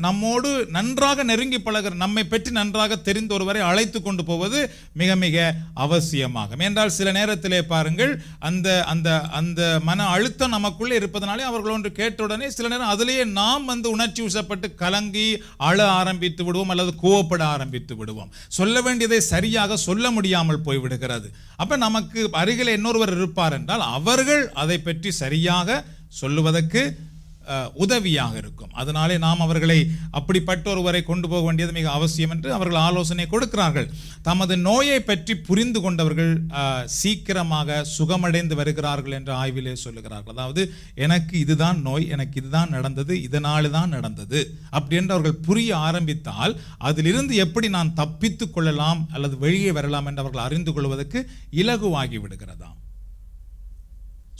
நம்மோடு நன்றாக நெருங்கி பழகிற, நம்மை பற்றி நன்றாக தெரிந்த ஒருவரை அழைத்து கொண்டு போவது மிக மிக அவசியமாகும். என்றால் சில நேரத்திலே பாருங்கள், அந்த அந்த அந்த மன அழுத்தம் நமக்குள்ளே இருப்பதனாலே அவர்கள் ஒன்று கேட்ட உடனே சில நேரம் அதிலேயே நாம் உணர்ச்சி வசப்பட்டு கலங்கி அழ ஆரம்பித்து விடுவோம் அல்லது கோவப்பட ஆரம்பித்து விடுவோம். சொல்ல வேண்டியதை சரியாக சொல்ல முடியாமல் போய்விடுகிறது. அப்ப நமக்கு அருகில் இன்னொருவர் இருப்பார் என்றால் அவர்கள் அதை பற்றி சரியாக சொல்லுவதற்கு உதவியாக இருக்கும். அதனாலே நாம் அவர்களை அப்படிப்பட்ட ஒருவரை கொண்டு போக வேண்டியது மிக அவசியம் என்று அவர்கள் ஆலோசனை கொடுக்கிறார்கள். தமது நோயை பற்றி புரிந்து கொண்டவர்கள் சீக்கிரமாக சுகமடைந்து வருகிறார்கள் என்று ஆய்விலே சொல்லுகிறார்கள். அதாவது எனக்கு இதுதான் நோய், எனக்கு இதுதான் நடந்தது, இதனால தான் நடந்தது அப்படி என்று அவர்கள் புரிய ஆரம்பித்தால் அதிலிருந்து எப்படி நான் தப்பித்துக் கொள்ளலாம் அல்லது வெளியே வரலாம் என்று அவர்கள் அறிந்து கொள்வதற்கு இலகுவாகி விடுகிறதாம்.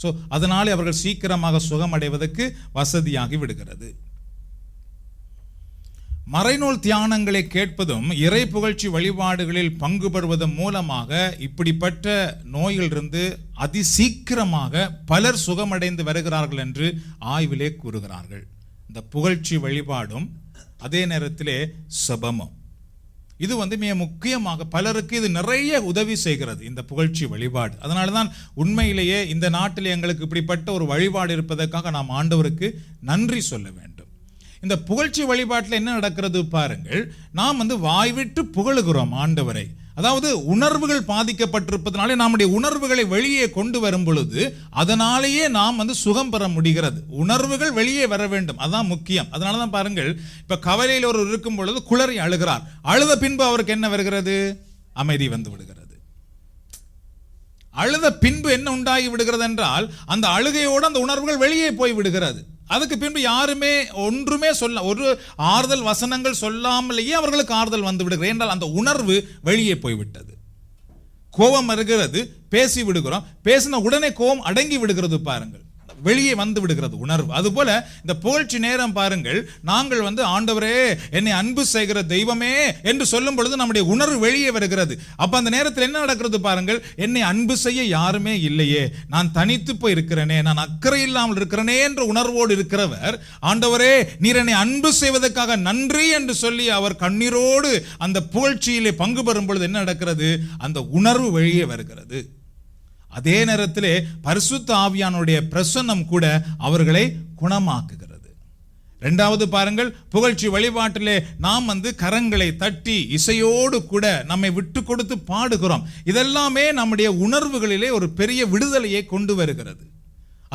ஸோ அதனாலே அவர்கள் சீக்கிரமாக சுகமடைவதற்கு வசதியாகி விடுகிறது. மறைநூல் தியானங்களை கேட்பதும் இறை புகழ்ச்சி வழிபாடுகளில் பங்கு பெறுவதன் மூலமாக இப்படிப்பட்ட நோயிலிருந்து அதிசீக்கிரமாக பலர் சுகமடைந்து வருகிறார்கள் என்று ஆய்விலே கூறுகிறார்கள். இந்த புகழ்ச்சி வழிபாடும் அதே நேரத்திலே செபமும் இது மிக முக்கியமாக பலருக்கு இது நிறைய உதவி செய்கிறது, இந்த புகழ்ச்சி வழிபாடு. அதனால தான் உண்மையிலேயே இந்த நாட்டில் எங்களுக்கு இப்படிப்பட்ட ஒரு வழிபாடு இருப்பதற்காக நாம் ஆண்டவருக்கு நன்றி சொல்ல வேண்டும். இந்த புகழ்ச்சி வழிபாட்டில் என்ன நடக்கிறது பாருங்கள், நாம் வாய்விட்டு புகழுகிறோம் ஆண்டவரை. அதாவது உணர்வுகள் பாதிக்கப்பட்டிருப்பதனாலே நம்முடைய உணர்வுகளை வெளியே கொண்டு வரும் பொழுது அதனாலேயே நாம் சுகம் பெற முடிகிறது. உணர்வுகள் வெளியே வர வேண்டும், அதுதான் முக்கியம். அதனாலதான் பாருங்கள், இப்ப கவலையில் ஒரு இருக்கும் பொழுது குளறி அழுகிறார், அழுத பின்பு அவருக்கு என்ன வருகிறது, அமைதி வந்து விடுகிறது. அழுத பின்பு என்ன உண்டாகி விடுகிறது என்றால் அந்த அழுகையோடு அந்த உணர்வுகள் வெளியே போய் விடுகிறது. அதுக்கு பின்பு யாருமே ஒன்றுமே சொல்ல, ஒரு ஆறுதல் வசனங்கள் சொல்லாமலேயே அவர்களுக்கு ஆறுதல் வந்து விடுகிறது. என்றால் அந்த உணர்வு வெளியே போய்விட்டது. கோபம் வருகிறது, பேசி விடுகிறோம், பேசின உடனே கோபம் அடங்கி விடுகிறது பாருங்கள், வெளியே வந்து விடுகிறது உணர்வு. அதுபோல இந்த புகழ்ச்சி நேரம் பாருங்கள், நாங்கள் ஆண்டவரே என்னை அன்பு செய்கிற தெய்வமே என்று சொல்லும் பொழுது நம்முடைய உணர்வு வெளியே வருகிறது. அப்ப அந்த நேரத்தில் என்ன நடக்கிறது பாருங்கள், என்னை அன்பு செய்ய யாருமே இல்லையே, நான் தனித்து போய் இருக்கிறேனே, நான் அக்கறை இல்லாமல் இருக்கிறேனே என்ற உணர்வோடு இருக்கிறவர் ஆண்டவரே நீர் என்னை அன்பு செய்வதற்காக நன்றி என்று சொல்லி அவர் கண்ணீரோடு அந்த புகழ்ச்சியிலே பங்கு பெறும் பொழுது என்ன நடக்கிறது, அந்த உணர்வு வெளியே வருகிறது. அதே நேரத்திலே பரிசுத்த ஆவியானுடைய பிரசன்னம் கூட அவர்களை குணமாக்குகிறது. இரண்டாவது பாருங்கள், புகழ்ச்சி வழிபாட்டிலே நாம் கரங்களை தட்டி இசையோடு கூட நம்மை விட்டு கொடுத்து பாடுகிறோம். இதெல்லாமே நம்முடைய உணர்வுகளிலே ஒரு பெரிய விடுதலையை கொண்டு வருகிறது.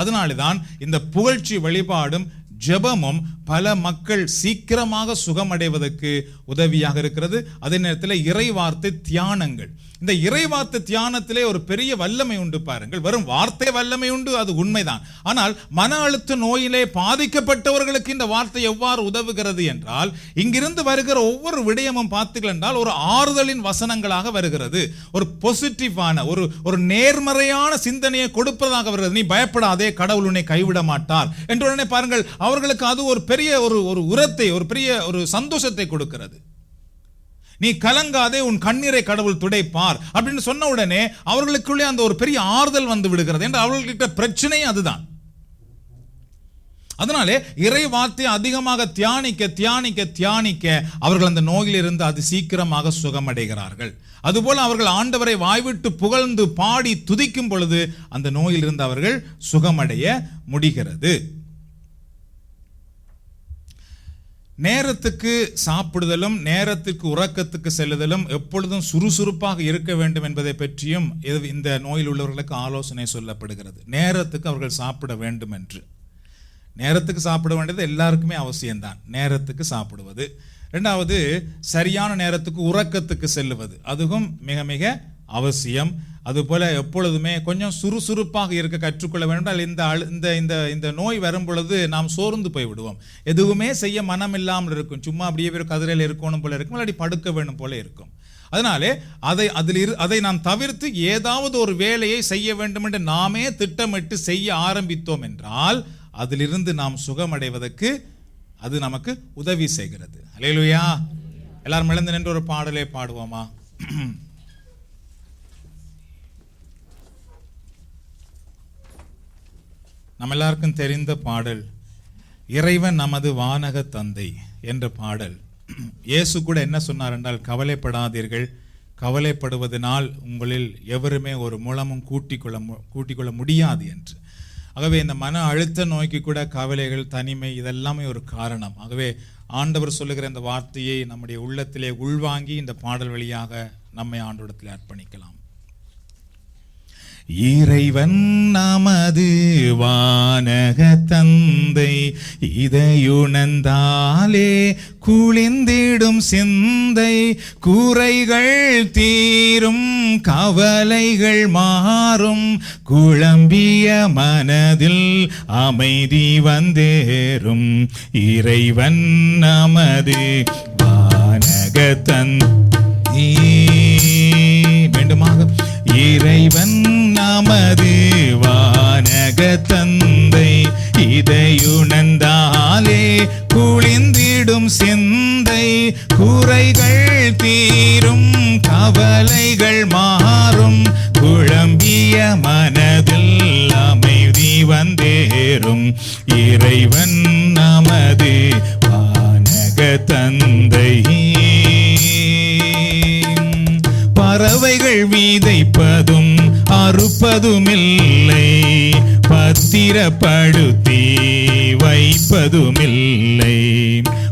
அதனால்தான் இந்த புகழ்ச்சி வழிபாடும் ஜெபமும் பல மக்கள் சீக்கிரமாக சுகமடைவதற்கு உதவியாக இருக்கிறது. அதே நேரத்தில் இறைவார்த்தை தியானங்கள், இந்த இறைவார்த்தை தியானத்திலே ஒரு பெரிய வல்லமை உண்டு பாருங்கள். வெறும் வார்த்தை வல்லமை உண்டு, அது உண்மைதான். ஆனால் மன அழுத்த நோயிலே பாதிக்கப்பட்டவர்களுக்கு இந்த வார்த்தை எவ்வாறு உதவுகிறது என்றால், இங்கிருந்து வருகிற ஒவ்வொரு விடயமும் பார்த்தீர்கள் என்றால் ஒரு ஆறுதலின் வசனங்களாக வருகிறது. ஒரு பாசிட்டிவான ஒரு நேர்மறையான சிந்தனையை கொடுப்பதாக வருகிறது. நீ பயப்படாதே, கடவுள் உன்னை கைவிட மாட்டார் என்று உடனே பாருங்கள், அவர்களுக்கு அது ஒரு பெரிய ஒரு உரத்தை, ஒரு பெரிய ஒரு சந்தோஷத்தை கொடுக்கிறது. நீ கலங்காதே, உன் கண்ணீரை கடவுள் துடைப்பார் அப்படின்னு சொன்ன உடனே அவர்களுக்குள்ளே அந்த ஒரு பெரிய ஆறுதல் வந்து விடுகிறது. என்று அவர்களுக்கு பிரச்சனை அதுதான். அதனாலே இறை வார்த்தையை அதிகமாக தியானிக்க தியானிக்க தியானிக்க அவர்கள் அந்த நோயிலிருந்து அது சீக்கிரமாக சுகமடைகிறார்கள். அதுபோல அவர்கள் ஆண்டவரை வாய்விட்டு புகழ்ந்து பாடி துதிக்கும் பொழுது அந்த நோயிலிருந்து அவர்கள் சுகமடைய முடிகிறது. நேரத்துக்கு சாப்பிடுதலும் நேரத்துக்கு உறக்கத்துக்கு செல்லுதலும் எப்பொழுதும் சுறுசுறுப்பாக இருக்க வேண்டும் என்பதை பற்றியும் இந்த நோயில் உள்ளவர்களுக்கு ஆலோசனை சொல்லப்படுகிறது. நேரத்துக்கு அவர்கள் சாப்பிட வேண்டும் என்று. நேரத்துக்கு சாப்பிட வேண்டியது எல்லாருக்குமே அவசியம்தான், நேரத்துக்கு சாப்பிடுவது. ரெண்டாவது, சரியான நேரத்துக்கு உறக்கத்துக்கு செல்லுவது, அதுவும் மிக மிக அவசியம். அதுபோல எப்பொழுதுமே கொஞ்சம் சுறுசுறுப்பாக இருக்க கற்றுக்கொள்ள வேண்டும். இந்த நோய் வரும் பொழுது நாம் சோர்ந்து போய் விடுவோம், எதுவுமே செய்ய மனம் இல்லாமல் இருக்கும், சும்மா அப்படியே ஒரு கதிரையில் இருக்கணும் போல இருக்கும், இல்லாட்டி படுக்க வேண்டும் போல இருக்கும். அதனாலே அதை நாம் தவிர்த்து ஏதாவது ஒரு வேலையை செய்ய வேண்டும் என்று நாமே திட்டமிட்டு செய்ய ஆரம்பித்தோம் என்றால் அதிலிருந்து நாம் சுகமடைவதற்கு அது நமக்கு உதவி செய்கிறது. அல்லேலூயா. எல்லாரும் எழுந்து நின்று ஒரு பாடலை பாடுவோமா? நம்ம எல்லாருக்கும் தெரிந்த பாடல், இறைவன் நமது வானக தந்தை என்ற பாடல். இயேசு கூட என்ன சொன்னார் என்றால், கவலைப்படாதீர்கள், கவலைப்படுவதனால் உங்களில் எவருமே ஒரு முழமும் கூட்டிக்கொள்ள முடியாது என்று. ஆகவே இந்த மன அழுத்த நோய்க்கு கூட கவலைகள், தனிமை இதெல்லாமே ஒரு காரணம். ஆகவே ஆண்டவர் சொல்லுகிற இந்த வார்த்தையை நம்முடைய உள்ளத்திலே உள்வாங்கி இந்த பாடல் வழியாக நம்மை ஆண்டவரிடத்தில் அர்ப்பணிக்கலாம். இறைவன் நமது வானக தந்தை, இதையுணர்ந்தாலே குளிந்திடும் சிந்தை, குறைகள் தீரும் கவலைகள் மாறும், குழம்பிய மனதில் அமைதி வந்தேறும். இறைவன் நமது வானக தந்தை, மீண்டுமாக, இறைவன் நமது வானக தந்தை, இதையுணர்ந்தாலே குளிந்திடும் சிந்தை, குறைகள் தீரும் கவலைகள் மாறும், குழம்பிய மனதில் அமைதி வந்தேறும். இறைவன் நமது வானக தந்தை. பறவைகள் விதைப்பதும் அறுப்பதுமில்லை, பத்திரப்படுத்தி வைப்பதுமில்லை.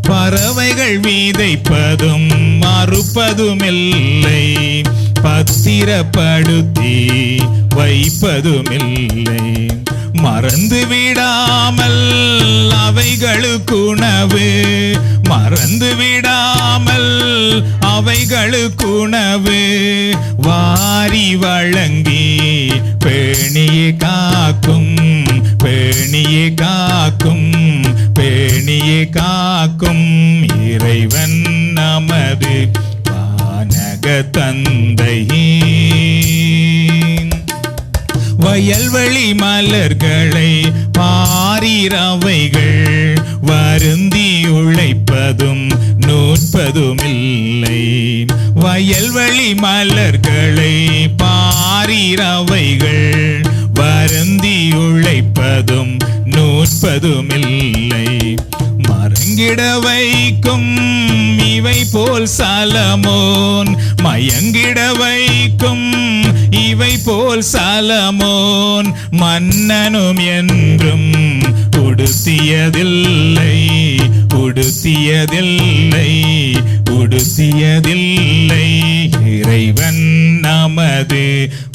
பறவைகள் விதைப்பதும் அறுப்பதுமில்லை, பத்திரப்படுத்தி வைப்பதுமில்லை. மறந்து விடாமல் அவைகளுக்குணவு, மறந்து விடாமல் அவைகளுக்குணவு வாரி வழங்கி பேணியே காக்கும், பேணியே காக்கும், பேணியே காக்கும். இறைவன் நமது வானக தந்தை. வயல்வெளி மலர்களை பாரிரவைகள் வருந்தி உழைப்பதும் நூற்பதுமில்லை. வயல்வெளி மலர்களை பாரிரவைகள் வருந்தி உழைப்பதும் நூற்பதுமில்லை. மறங்கிட வைக்கும் இவை போல் சாலமோன், மயங்கிட வைக்கும் இவை போல் சாலமோன், மன்னனும் என்றும் உடுத்தியதில்லை, உடுத்தியதில்லை, உடுத்தியதில்லை. இறைவன் நமது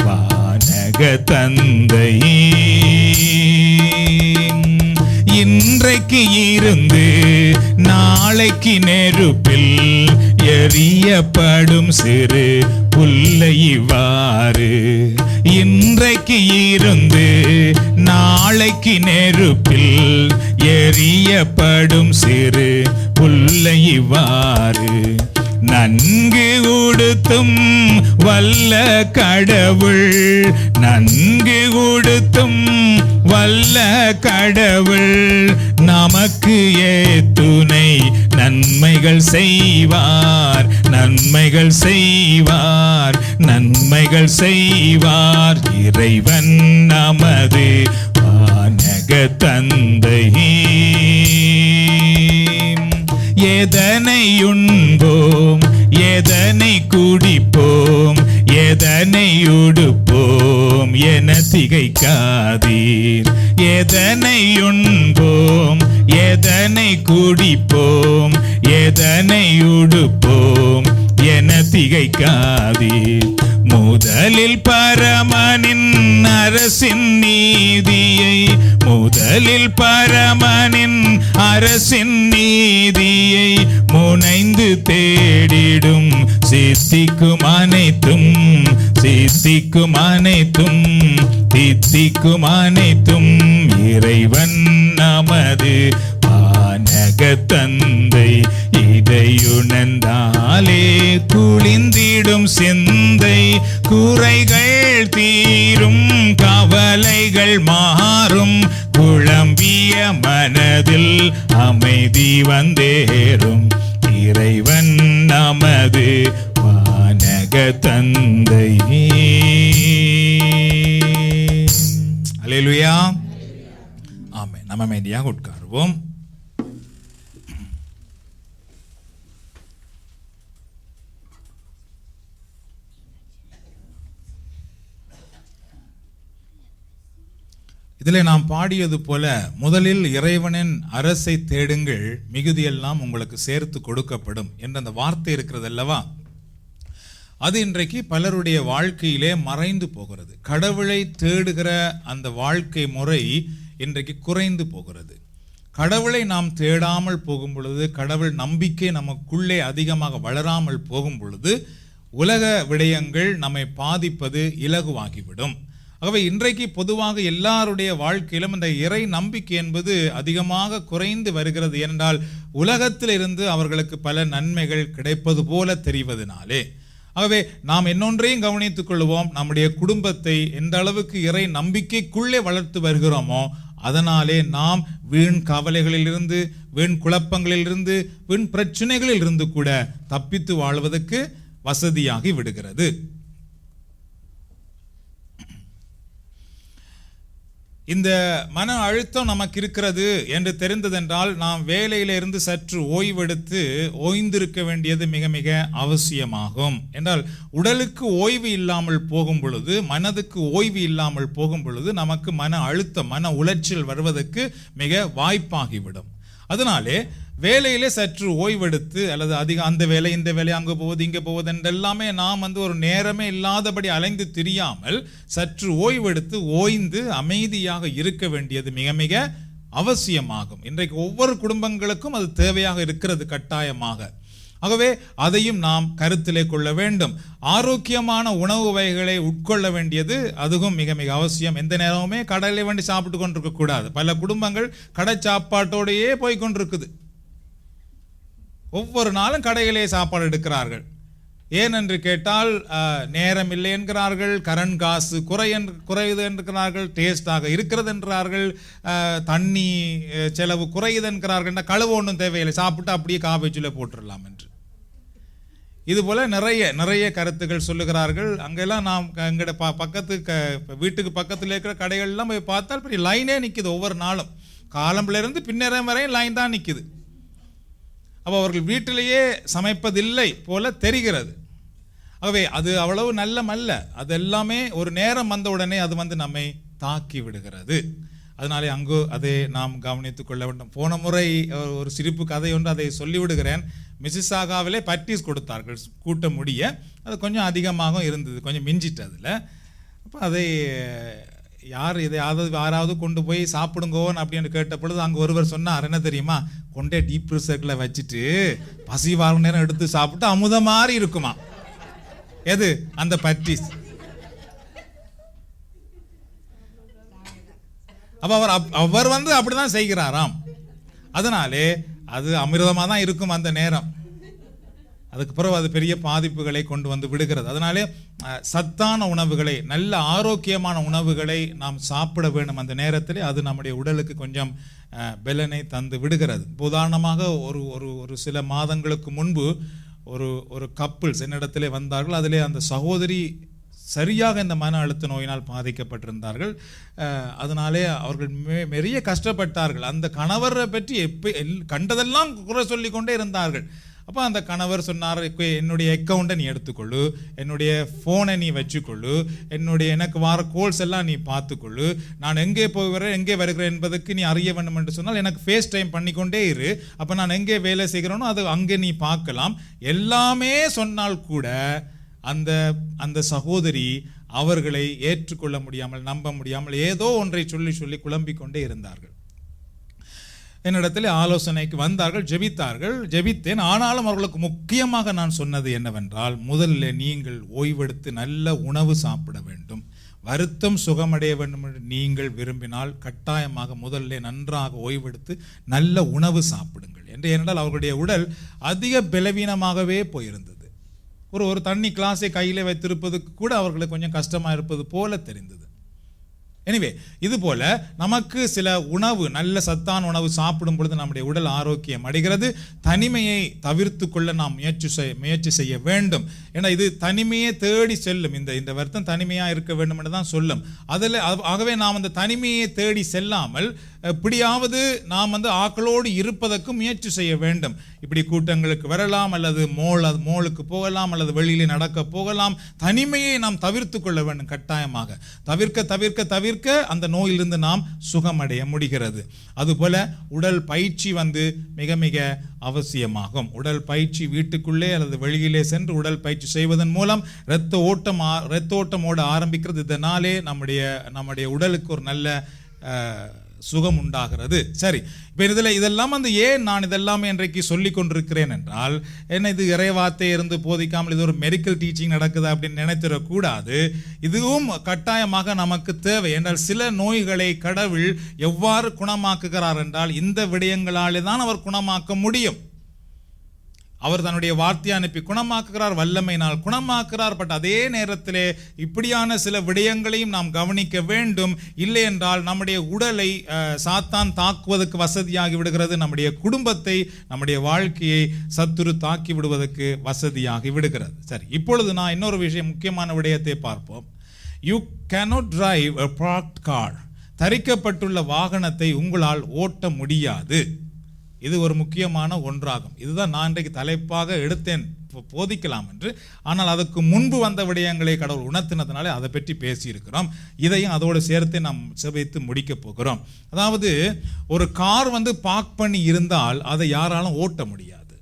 வானக தந்தை. இன்றைக்கு இருந்து நாளைக்கு நெருப்பில் எரியப்படும் சிறு புல்லை இவ்வாறு. இன்றைக்கு இருந்து நாளைக்கு நெருப்பில் எரியப்படும் சிறு புல்லை இவ்வாறு. நன்கு உடுத்தும் வல்ல கடவுள், நன்கு உடுத்தும் வல்ல கடவுள் நமக்கு ஏத்துணை நன்மைகள் செய்வார், நன்மைகள் செய்வார், நன்மைகள் செய்வார். இறைவன் நமது வானக தந்தை. எதனை உண்போம், எதனை குடிப்போம், எதனை உடுப்போம் என திகைக்காதீர். எதனை உண்போம், எதனை குடிப்போம், எதனை உடுப்போம் என திகைக்காதீர். முதலில் பரமனின் அரசின் நீதியை, முதலில் பரமனின் அரசின் நீதியை முனைந்து தேடிடும் சித்திக்கும் அனைத்தும், சித்திக்கும் அனைத்தும், தித்திக்கும் அனைத்தும். இறைவன் நமது வானக தந்தை. இதையுணர்ந்தாலே குளிந்திடும் சிந்தை, குறைகள் தீரும், கவலைகள் மாறும், குழம்பிய மனதில் அமைதி வந்தேறும். இறைவன் நமது வானக தந்தை. அல்லேலூயா. ஆமென். நம்ம அமைதியாக உட்காருவோம். இதிலே நாம் பாடியது போல முதலில் இறைவனின் அரசை தேடுங்கள், மிகுதியெல்லாம் உங்களுக்கு சேர்த்து கொடுக்கப்படும் என்ற அந்த வார்த்தை இருக்கிறது அல்லவா, அது இன்றைக்கு பலருடைய வாழ்க்கையிலே மறைந்து போகிறது. கடவுளை தேடுகிற அந்த வாழ்க்கை முறை இன்றைக்கு குறைந்து போகிறது. கடவுளை நாம் தேடாமல் போகும் பொழுது, கடவுள் நம்பிக்கை நமக்குள்ளே அதிகமாக வளராமல் போகும் பொழுது, உலக விடயங்கள் நம்மை பாதிப்பது இலகுவாகிவிடும். ஆகவே இன்றைக்கு பொதுவாக எல்லாருடைய வாழ்க்கையிலும் இந்த இறை நம்பிக்கை என்பது அதிகமாக குறைந்து வருகிறது. ஏனென்றால் உலகத்தில் இருந்து அவர்களுக்கு பல நன்மைகள் கிடைப்பது போல தெரிவதனாலே. ஆகவே நாம் இன்னொன்றையும் கவனித்துக் கொள்வோம், நம்முடைய குடும்பத்தை எந்த அளவுக்கு இறை நம்பிக்கைக்குள்ளே வளர்த்து வருகிறோமோ அதனாலே நாம் வீண் கவலைகளிலிருந்து, வீண் குழப்பங்களிலிருந்து, வீண் பிரச்சனைகளில் இருந்து கூட தப்பித்து வாழ்வதற்கு வசதியாகி விடுகிறது. இந்த மன அழுத்தம் நமக்கு இருக்கிறது என்று தெரிந்ததென்றால் நாம் வேலையிலிருந்து சற்று ஓய்வெடுத்து ஓய்ந்திருக்க வேண்டியது மிக மிக அவசியமாகும். என்றால் உடலுக்கு ஓய்வு இல்லாமல் போகும் பொழுது, மனதுக்கு ஓய்வு இல்லாமல் போகும் பொழுது நமக்கு மன அழுத்தம், மன உளைச்சல் வருவதற்கு மிக வாய்ப்பாகிவிடும். அதனாலே வேலையிலே சற்று ஓய்வெடுத்து, அல்லது அதிகம் அந்த வேலை இந்த வேலை, அங்கே போவது இங்கே போவது என்றெல்லாமே நாம் ஒரு நேரமே இல்லாதபடி அலைந்து திரியாமல் சற்று ஓய்வெடுத்து ஓய்ந்து அமைதியாக இருக்க வேண்டியது மிக மிக அவசியமாகும். இன்றைக்கு ஒவ்வொரு குடும்பங்களுக்கும் அது தேவையாக இருக்கிறது கட்டாயமாக. ஆகவே அதையும் நாம் கருத்திலே கொள்ள வேண்டும். ஆரோக்கியமான உணவு வகைகளை உட்கொள்ள வேண்டியது அதுவும் மிக மிக அவசியம். எந்த நேரமுமே கடையில வேண்டி சாப்பிட்டு கொண்டிருக்க கூடாது. பல குடும்பங்கள் கடை சாப்பாட்டோடையே போய் கொண்டிருக்குது. ஒவ்வொரு நாளும் கடையிலே சாப்பாடு எடுக்கிறார்கள். ஏனென்று கேட்டால் நேரம் இல்லை என்கிறார்கள், கரண்ட் காசு குறையுது என்கிறார்கள், டேஸ்டாக இருக்கிறது என்கிறார்கள், தண்ணி செலவு குறையுது என்கிறார்கள், கழுவு ஒன்றும் தேவையில்லை, சாப்பிட்டு அப்படியே காபேஜில் போட்டுடலாம் என்று. இதுபோல் நிறைய கருத்துக்கள் சொல்லுகிறார்கள். அங்கெல்லாம் நாம் எங்கட வீட்டுக்கு பக்கத்தில் இருக்கிற கடைகள்லாம் போய் பார்த்தால் பெரிய லைனே நிற்குது. ஒவ்வொரு நாளும் காலம்பிலிருந்து பின்னேறம் வரையும் லைன் தான் நிற்குது. அப்போ அவர்கள் வீட்டிலேயே சமைப்பதில்லை போல தெரிகிறது. ஆகவே அது அவ்வளவு நல்லமல்ல. அது எல்லாமே ஒரு நேரம் வந்த உடனே அது நம்மை தாக்கி விடுகிறது. அதனாலே அங்கு அதை நாம் கவனித்துக் கொள்ள வேண்டும். போன முறை ஒரு சிரிப்பு கதை ஒன்று அதை சொல்லிவிடுகிறேன். மிசிசாகாவிலே பர்ட்டீஸ் கொடுத்தார்கள் கூட்ட முடிய. அது கொஞ்சம் அதிகமாக இருந்தது, கொஞ்சம் மிஞ்சிட்டு அதில். அப்போ அதை யார் இதை யாராவது கொண்டு போய் சாப்பிடுங்கோன்னு அப்படின்னு கேட்ட பொழுது அங்கே ஒருவர் சொன்னார், என்ன தெரியுமா, கொண்டே டீப் ஃப்ரீசரில் வச்சுட்டு பசி வார நேரம் எடுத்து சாப்பிட்டு அமுத மாதிரி இருக்குமா. எது அந்த பட்டிஸ். அப்ப அவர் வந்து அப்படிதான் செய்கிறாராம். அதனாலே அது அமிர்தமாக தான் இருக்கும் அந்த நேரம். அதுக்கு பிறகு அது பெரிய பாதிப்புகளை கொண்டு வந்து விடுகிறது. அதனாலே சத்தான உணவுகளை, நல்ல ஆரோக்கியமான உணவுகளை நாம் சாப்பிட வேண்டும் அந்த நேரத்தில். அது நம்முடைய உடலுக்கு கொஞ்சம் பலனை தந்து விடுகிறது. உதாரணமாக ஒரு சில மாதங்களுக்கு முன்பு ஒரு கப்பிள்ஸ் என்னிடத்திலே வந்தார்கள். அதிலே அந்த சகோதரி சரியாக இந்த மன அழுத்த நோயினால் பாதிக்கப்பட்டிருந்தார்கள். அதனாலே அவர்கள் நிறைய கஷ்டப்பட்டார்கள். அந்த கணவரை பற்றி கண்டதெல்லாம் குறை சொல்லி கொண்டே இருந்தார்கள். அப்போ அந்த கணவர் சொன்னார், என்னுடைய அக்கௌண்ட்டை நீ எடுத்துக்கொள்ளு, என்னுடைய ஃபோனை நீ வச்சுக்கொள்ளு, எனக்கு வார கோல்ஸ் எல்லாம் நீ பார்த்துக்கொள்ளு, நான் எங்கே போகிறேன் எங்கே வருகிறேன் என்பதற்கு நீ அறிய வேண்டும் என்று சொன்னால் எனக்கு ஃபேஸ் டைம் பண்ணிக்கொண்டே இரு, அப்போ நான் எங்கே வேலை செய்கிறேனோ அது அங்கே நீ பார்க்கலாம், எல்லாமே சொன்னால் கூட அந்த சகோதரி அவர்களை ஏற்றுக்கொள்ள முடியாமல், நம்ப முடியாமல் ஏதோ ஒன்றை சொல்லி குழம்பிக் கொண்டே இருந்தார்கள். என்னிடத்தில் ஆலோசனைக்கு வந்தார்கள், ஜெபித்தேன். ஆனாலும் அவர்களுக்கு முக்கியமாக நான் சொன்னது என்னவென்றால், முதல்ல நீங்கள் ஓய்வெடுத்து நல்ல உணவு சாப்பிட வேண்டும். வருத்தம் சுகமடைய வேண்டும் என்று நீங்கள் விரும்பினால் கட்டாயமாக முதல்ல நன்றாக ஓய்வெடுத்து நல்ல உணவு சாப்பிடுங்கள் என்று. ஏனென்றால் அவர்களுடைய உடல் அதிக பலவீனமாகவே போயிருந்தது. ஒரு தண்ணி கிளாஸை கையிலே வைத்திருப்பதுக்கு கூட அவர்களுக்கு கொஞ்சம் கஷ்டமாக இருப்பது போல தெரிந்தது. எனிவே, இது போல நமக்கு சில உணவு, நல்ல சத்தான உணவு சாப்பிடும் பொழுது நம்முடைய உடல் ஆரோக்கியம் அடைகிறது. தனிமையை தவிர்த்து கொள்ள நாம் முயற்சி செய்ய வேண்டும். ஏன்னா இது தனிமையை தேடி செல்லும். இந்த வருத்தம் தனிமையாக இருக்க வேண்டும் என்று தான் சொல்லும். ஆகவே நாம் அந்த தனிமையை தேடி செல்லாமல் எப்படியாவது நாம் ஆக்களோடு இருப்பதற்கு முயற்சி செய்ய வேண்டும். இப்படி கூட்டங்களுக்கு வரலாம், அல்லது மோலுக்கு போகலாம், அல்லது வெளியிலே நடக்க போகலாம். தனிமையை நாம் தவிர்த்து கொள்ள வேண்டும். கட்டாயமாக தவிர்க்க அந்த நோயிலிருந்து நாம் சுகமடைய முடிகிறது. அதுபோல உடல் பயிற்சி மிக மிக அவசியமாகும். உடல் பயிற்சி வீட்டுக்குள்ளே அல்லது வெளியிலே சென்று உடல் பயிற்சி செய்வதன் மூலம் இரத்த ஓட்டம் ஓட ஆரம்பிக்கிறது. இதனாலே நம்முடைய உடலுக்கு ஒரு நல்ல சுகம் உண்டாகிறது. சரி, இப்போ இதெல்லாம் ஏன் நான் இதெல்லாம் இன்றைக்கு சொல்லி கொண்டிருக்கிறேன் என்றால், என்ன இது இறைவார்த்தை இருந்து போதிக்காமல் இது ஒரு மெடிக்கல் டீச்சிங் நடக்குது அப்படின்னு நினைத்திடக்கூடாது. இதுவும் கட்டாயமாக நமக்கு தேவை. என்றால் சில நோய்களை கடவுள் எவ்வாறு குணமாக்குகிறார் என்றால் இந்த விடயங்களாலே தான் அவர் குணமாக்க முடியும். அவர் தன்னுடைய வார்த்தையை அனுப்பி குணமாக்குகிறார், வல்லமையினால் குணமாக்குகிறார். பட் அதே நேரத்திலே இப்படியான சில விடயங்களையும் நாம் கவனிக்க வேண்டும். இல்லை என்றால் நம்முடைய உடலை சாத்தான் தாக்குவதற்கு வசதியாகி விடுகிறது. நம்முடைய குடும்பத்தை, நம்முடைய வாழ்க்கையை சத்துரு தாக்கி விடுவதற்கு வசதியாகி விடுகிறது. சரி, இப்பொழுது நான் இன்னொரு விஷயம், முக்கியமான விடயத்தை பார்ப்போம். You cannot drive a parked car. தரிக்கப்பட்டுள்ள வாகனத்தை உங்களால் ஓட்ட முடியாது. இது ஒரு முக்கியமான ஒன்றாகும். இதுதான் நான் இன்றைக்கு தலைப்பாக எடுத்தேன் போதிக்கலாம் என்று. ஆனால் அதுக்கு முன்பு வந்த விடயங்களை கடவுள் உணர்த்தினதுனாலே அதை பற்றி பேசியிருக்கிறோம். இதையும் அதோடு சேர்த்து நாம் செபித்து முடிக்க போகிறோம். அதாவது ஒரு கார் பார்க் பண்ணி இருந்தால் அதை யாராலும் ஓட்ட முடியாது.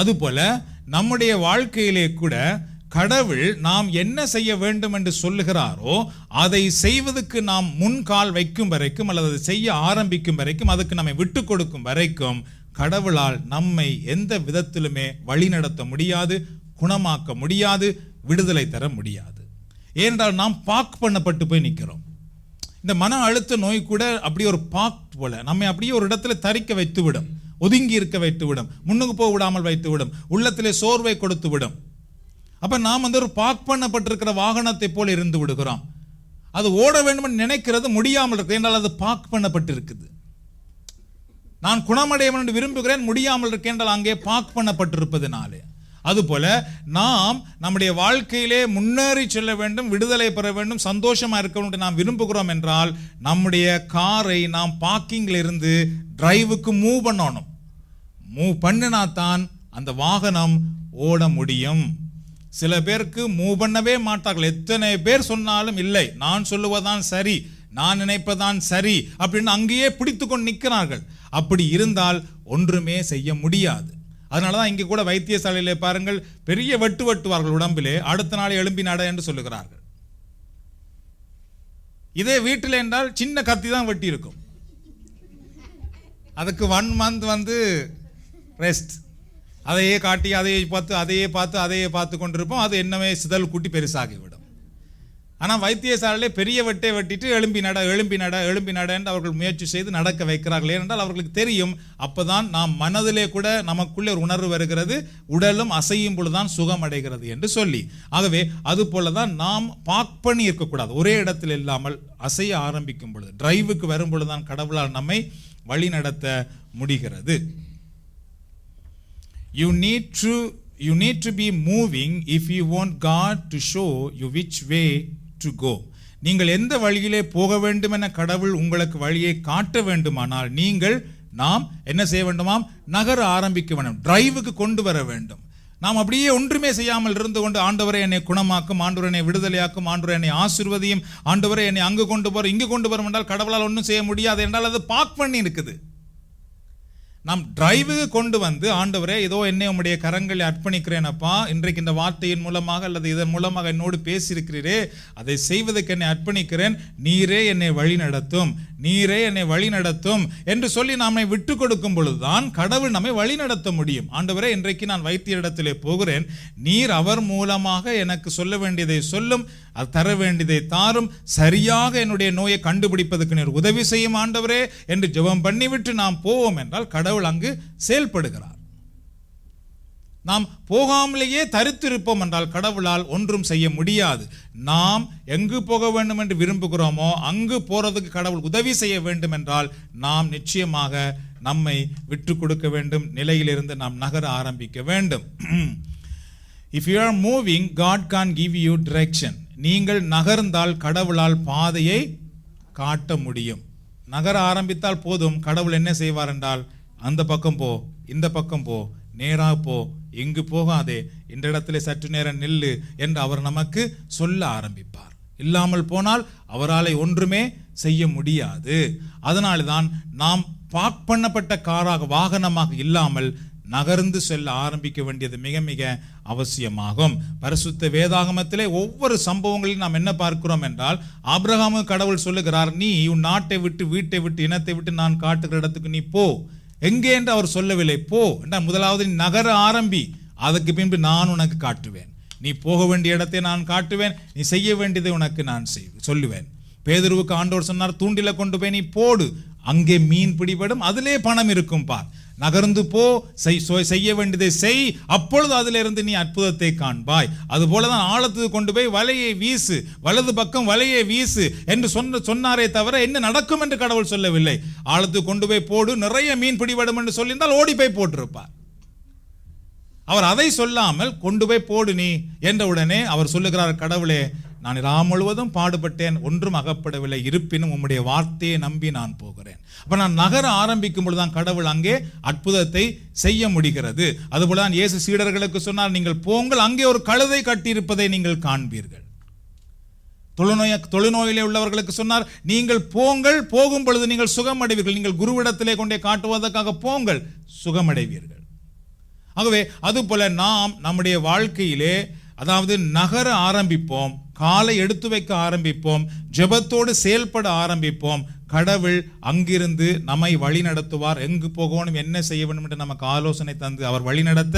அதுபோல நம்முடைய வாழ்க்கையிலே கூட கடவுள் நாம் என்ன செய்ய வேண்டும் என்று சொல்லுகிறாரோ அதை செய்வதற்கு நாம் முன்கால் வைக்கும் வரைக்கும், அல்லது அதை செய்ய ஆரம்பிக்கும் வரைக்கும், அதுக்கு நம்மை விட்டு கொடுக்கும் வரைக்கும் கடவுளால் நம்மை எந்த விதத்திலுமே வழிநடத்த முடியாது, குணமாக்க முடியாது, விடுதலை தர முடியாது. ஏனென்றால் நாம் பாக் பண்ணப்பட்டு போய் நிற்கிறோம். இந்த மன அழுத்த நோய் கூட அப்படி ஒரு பாக் போல நம்மை அப்படியே ஒரு இடத்துல தரிக்க வைத்து விடும், ஒதுங்கி இருக்க வைத்து விடும், முன்னுக்கு போக விடாமல் வைத்து விடும், உள்ளத்திலே சோர்வை கொடுத்து விடும். அப்ப நாம் ஒரு பார்க் பண்ணப்பட்டிருக்கிற வாகனத்தை போல இருந்து விடுகிறோம். அது ஓட வேண்டும் நினைக்கிறது முடியாமல் இருக்கு. என்றால் அது பார்க் பண்ணப்பட்டிருக்குது. நான் குணமடைய வேண்டும் விரும்புகிறேன், முடியாமல் இருக்கு என்றால் அங்கே பார்க் பண்ணப்பட்டிருப்பதனாலே. அதுபோல நாம் நம்முடைய வாழ்க்கையிலே முன்னேறி செல்ல வேண்டும், விடுதலை பெற வேண்டும், சந்தோஷமா இருக்க வேண்டும் நாம் விரும்புகிறோம் என்றால் நம்முடைய காரை நாம் பார்க்கிங்ல இருந்து டிரைவுக்கு மூவ் பண்ணணும். மூவ் பண்ணினா தான் அந்த வாகனம் ஓட முடியும். சில பேருக்கு மூவ் பண்ணவே மாட்டார்கள். எத்தனை பேர் சொன்னாலும் இல்லை, நான் சொல்லுவதான் சரி, நான் நினைப்பதான் சரி அப்படின்னு அங்கேயே பிடித்து கொண்டு நிற்கிறார்கள். அப்படி இருந்தால் ஒன்றுமே செய்ய முடியாது. அதனாலதான் இங்கே கூட வைத்தியசாலையிலே பாருங்கள், பெரிய வெட்டுவார்கள் உடம்பிலே, அடுத்த நாள் எழும்பி நட என்று சொல்லுகிறார்கள். இதே வீட்டில் என்றால் சின்ன கத்தி தான் வெட்டி இருக்கும். அதுக்கு 1 month ரெஸ்ட். அதையே காட்டி அதையே பார்த்து கொண்டிருப்போம். அது என்னவே சிதல் கூட்டி பெருசாகிவிடும். ஆனால் வைத்தியசாலையிலே பெரிய வெட்டை வெட்டிட்டு எழும்பி நட என்று அவர்கள் முயற்சி செய்து நடக்க வைக்கிறார்கள். ஏனென்றால் அவர்களுக்கு தெரியும், அப்போதான் நாம் மனதிலே கூட நமக்குள்ளே ஒரு உணர்வு வருகிறது, உடலும் அசையும் பொழுதுதான் சுகம் அடைகிறது என்று சொல்லி. ஆகவே அது போல தான் நாம் பாக் பண்ணி இருக்கக்கூடாது. ஒரே இடத்தில் இல்லாமல் அசைய ஆரம்பிக்கும் பொழுது, டிரைவுக்கு வரும் பொழுதுதான் கடவுளால் நம்மை வழி நடத்த முடிகிறது. You need to be moving if you want God to show you which way to go. நீங்கள் எந்த வழியிலே போக வேண்டும் என கடவுள் உங்களுக்கு வழியை காட்ட வேண்டுமானால் நாம் என்ன செய்ய வேண்டுமாம்? நகர ஆரம்பிக்க வேண்டும், டிரைவுக்கு கொண்டு வர வேண்டும். நாம் அப்படியே ஒன்றுமே செய்யாமல் இருந்து கொண்டு ஆண்டவரை என்னை குணமாக்கும், ஆண்டவரை என்னை விடுதலையாக்கும், ஆண்டவரை என்னை ஆசீர்வதியும், ஆண்டவரை என்னை அங்கு கொண்டு போற இங்கு கொண்டு வரும் என்றால் கடவுளால் ஒன்றும் செய்ய முடியாது என்றால் அது பாக் பண்ணி இருக்குது. நாம் டிரைவுக்கு கொண்டு வந்து, ஆண்டவரே இதோ என்னை உம்முடைய கரங்களை அர்ப்பணிக்கிறேனப்பா, இன்றைக்கு இந்த வார்த்தையின் மூலமாக அல்லது இதன் மூலமாக என்னோடு பேசியிருக்கிறீரே, அதை செய்வதற்கு என்னை அர்ப்பணிக்கிறேன், நீரே என்னை வழி நடத்தும் என்று சொல்லி நம்மை விட்டு கொடுக்கும் பொழுதுதான் கடவுள் நம்மை வழி நடத்த முடியும். ஆண்டவரே இன்றைக்கு நான் வைத்திய இடத்திலே போகிறேன், நீர் அவர் மூலமாக எனக்கு சொல்ல வேண்டியதை சொல்லும், அது தர வேண்டியதை தாரும், சரியாக என்னுடைய நோயை கண்டுபிடிப்பதற்கு நீர் உதவி செய்யும் ஆண்டவரே என்று ஜெபம் பண்ணிவிட்டு நாம் போவோம் என்றால் கடவுள் அங்கு செயல்படுகிறார். நாம் போகாமலேயே தரித்திருப்போம் என்றால் கடவுளால் ஒன்றும் செய்ய முடியாது. நாம் எங்கு போக வேண்டும் என்று விரும்புகிறோமோ அங்கு போறதுக்கு கடவுள் உதவி செய்ய வேண்டும் என்றால் நாம் நிச்சயமாக நம்மை விட்டு கொடுக்க வேண்டும், நிலையிலிருந்து நாம் நகர ஆரம்பிக்க வேண்டும். If you are moving, God can give you direction. நீங்கள் நகர்ந்தால் கடவுளால் பாதையை காட்ட முடியும். நகர ஆரம்பித்தால் போதும், கடவுள் என்ன செய்வார் என்றால், அந்த பக்கம் போ, இந்த பக்கம் போ, நேரா போ, எங்கு போகாதே, இந்த இடத்துல சற்று நேரம் நில்லு என்று அவர் நமக்கு சொல்ல ஆரம்பிப்பார். இல்லாமல் போனால் அவரால் ஒன்றுமே செய்ய முடியாது. அதனால்தான் நாம் பார்க் பண்ணப்பட்ட வாகனமாக இல்லாமல் நகர்ந்து செல்ல ஆரம்பிக்க வேண்டியது மிக மிக அவசியமாகும். பரிசுத்த வேதாகமத்திலே ஒவ்வொரு சம்பவங்களிலும் நாம் என்ன பார்க்கிறோம் என்றால், ஆபிரகாமு கடவுள் சொல்லுகிறார், நீ உன் நாட்டை விட்டு, வீட்டை விட்டு, இனத்தை விட்டு நான் காட்டுகிற இடத்துக்கு நீ போ. எங்கே என்று அவர் சொல்லவில்லை, போ என்றால் முதலாவது நீ நகர ஆரம்பி, அதுக்கு பின்பு நான் உனக்கு காட்டுவேன். நீ போக வேண்டிய இடத்தை நான் காட்டுவேன், நீ செய்ய வேண்டியதை உனக்கு நான் சொல்லுவேன். பேதுருவுக்கு ஆண்டவர் சொன்னார், தூண்டில கொண்டு போய் நீ போடு, அங்கே மீன் பிடிபடும், அதிலே பணம் இருக்கும் பார். நகர்ந்து போ, செய்ய வேண்டியதை செய், அப்பொழுது அதிலிருந்து நீ அற்புதத்தை காண்பாய். அதுபோலதான் ஆழத்துக்கு கொண்டு போய் வலையை வீசு, வலது பக்கம் வலையை வீசு என்று சொன்னாரே தவிர என்ன நடக்கும் என்று கடவுள் சொல்லவில்லை. ஆழத்துக்கு கொண்டு போய் போடு, நிறைய மீன் பிடிபடும் என்று சொல்லியிருந்தால் ஓடி போய் போட்டிருப்பார். அவர் அதை சொல்லாமல் கொண்டு போய் போடு நீ என்ற உடனே அவர் சொல்லுகிறார், கடவுளே நான் ராம் முழுவதும் பாடுபட்டேன், ஒன்றும் அகப்படவில்லை, இருப்பினும் உம்முடைய வார்த்தையை நம்பி நான் போகிறேன். அப்ப நான் நகர ஆரம்பிக்கும் பொழுதுதான் கடவுள் அங்கே அற்புதத்தை செய்ய முடிகிறது. அதுபோலதான் இயேசு சீடர்களுக்கு சொன்னார், நீங்கள் போங்கள், அங்கே ஒரு கழுதை கட்டியிருப்பதை நீங்கள் காண்பீர்கள். தொழுநோயிலே உள்ளவர்களுக்கு சொன்னார், நீங்கள் போங்கள், போகும் பொழுது நீங்கள் சுகமடைவீர்கள், நீங்கள் குருவிடத்திலே கொண்டே காட்டுவதற்காக போங்கள், சுகமடைவீர்கள். ஆகவே அதுபோல நாம் நம்முடைய வாழ்க்கையிலே அதாவது நகர ஆரம்பிப்போம், காலை எடுத்து வைக்க ஆரம்பிப்போம், ஜெபத்தோடு செயல்பட ஆரம்பிப்போம். கடவுள் அங்கிருந்து நம்மை வழி நடத்துவார். எங்கு போகணும், என்ன செய்ய வேண்டும் என்று நமக்கு ஆலோசனை தந்து அவர் வழி நடத்த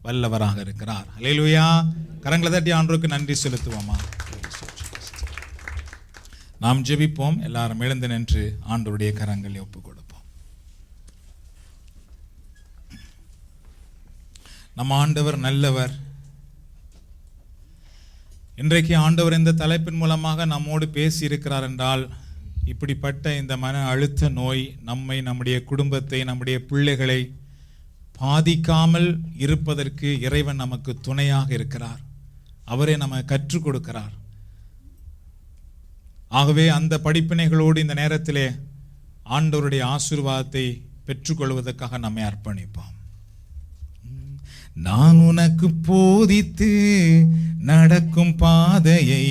வல்லவராக இருக்கிறார். அல்லேலூயா. கரங்களை தட்டி ஆண்டவருக்கு நன்றி செலுத்துவோமா. நாம் ஜெபிப்போம். எல்லாரும் எழுந்து நின்று ஆண்டவருடைய கரங்களை ஒப்புக் கொடுப்போம். நம் ஆண்டவர் நல்லவர். இன்றைக்கு ஆண்டவர் இந்த தலைப்பின் மூலமாக நம்மோடு பேசி இருக்கிறார் என்றால், இப்படிப்பட்ட இந்த மன அழுத்த நோய் நம்மை, நம்முடைய குடும்பத்தை, நம்முடைய பிள்ளைகளை பாதிக்காமல் இருப்பதற்கு இறைவன் நமக்கு துணையாக இருக்கிறார். அவரே நமக்கு கற்றுக் கொடுக்கிறார். ஆகவே அந்த படிப்பினைகளோடு இந்த நேரத்திலே ஆண்டவருடைய ஆசீர்வாதத்தை பெற்றுக்கொள்வதற்காக நம்மை அர்ப்பணிப்போம். நான் உனக்கு போதித்து நடக்கும் பாதையை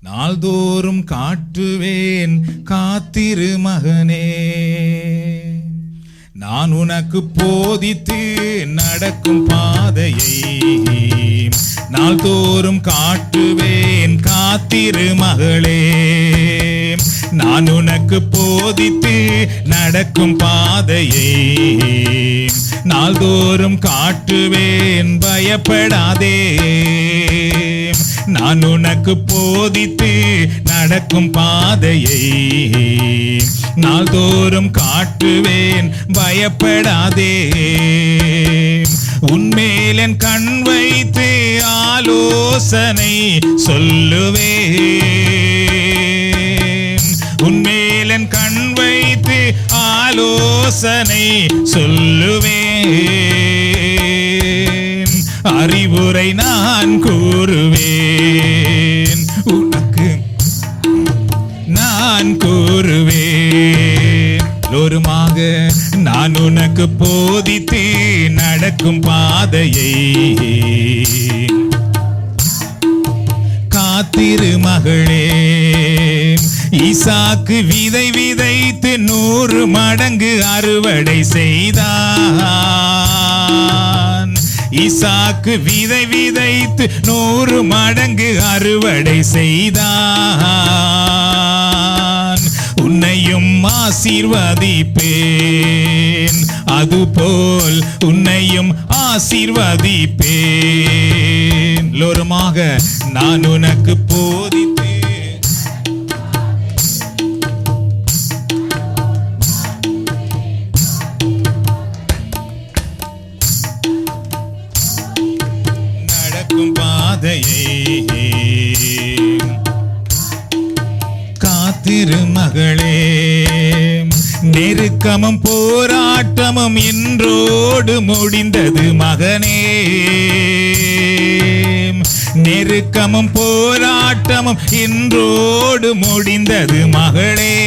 நாள்தோறும் காட்டுவேன், காத்திரு மகனே. நான் உனக்கு போதித்து நடக்கும் பாதையை நாள்தோறும் காட்டுவேன், காத்திரு மகளே. நான் உனக்கு போதித்து நடக்கும் பாதையை நாள்தோறும் காட்டுவேன், பயப்படாதே. நான் உனக்கு போதித்து நடக்கும் பாதையை நாள்தோறும் காட்டுவேன், பயப்படாதே. உன்மேல் என் கண் வைத்து ஆலோசனை சொல்லுவேன். உன்மேல் என் கண் வைத்து ஆலோசனை சொல்லுவேன். அறிவுரை நான் கூறுவேன், உனக்கு நான் கூறுவேன். லோருமாக நான் உனக்கு போதித்து நடக்கும் பாதையை காத்திரு மகளே. ஈசாக்கு விதை விதைத்து 100 மடங்கு அறுவடை செய்தான். ஈசாக்கு விதை விதைத்து 100 மடங்கு அறுவடை செய்தான். உன்னையும் ஆசீர்வதிப்பேன், அதுபோல் உன்னையும் ஆசீர்வதிப்பேன். லோருமாக நான் உனக்கு போதித்து நடக்கும் பாதையை காத்திரு மகளே. நெருக்கமும் போராட்டமும் இன்றோடு முடிந்தது மகனே. நெருக்கமும் போராட்டமும் இன்றோடு முடிந்தது மகளே.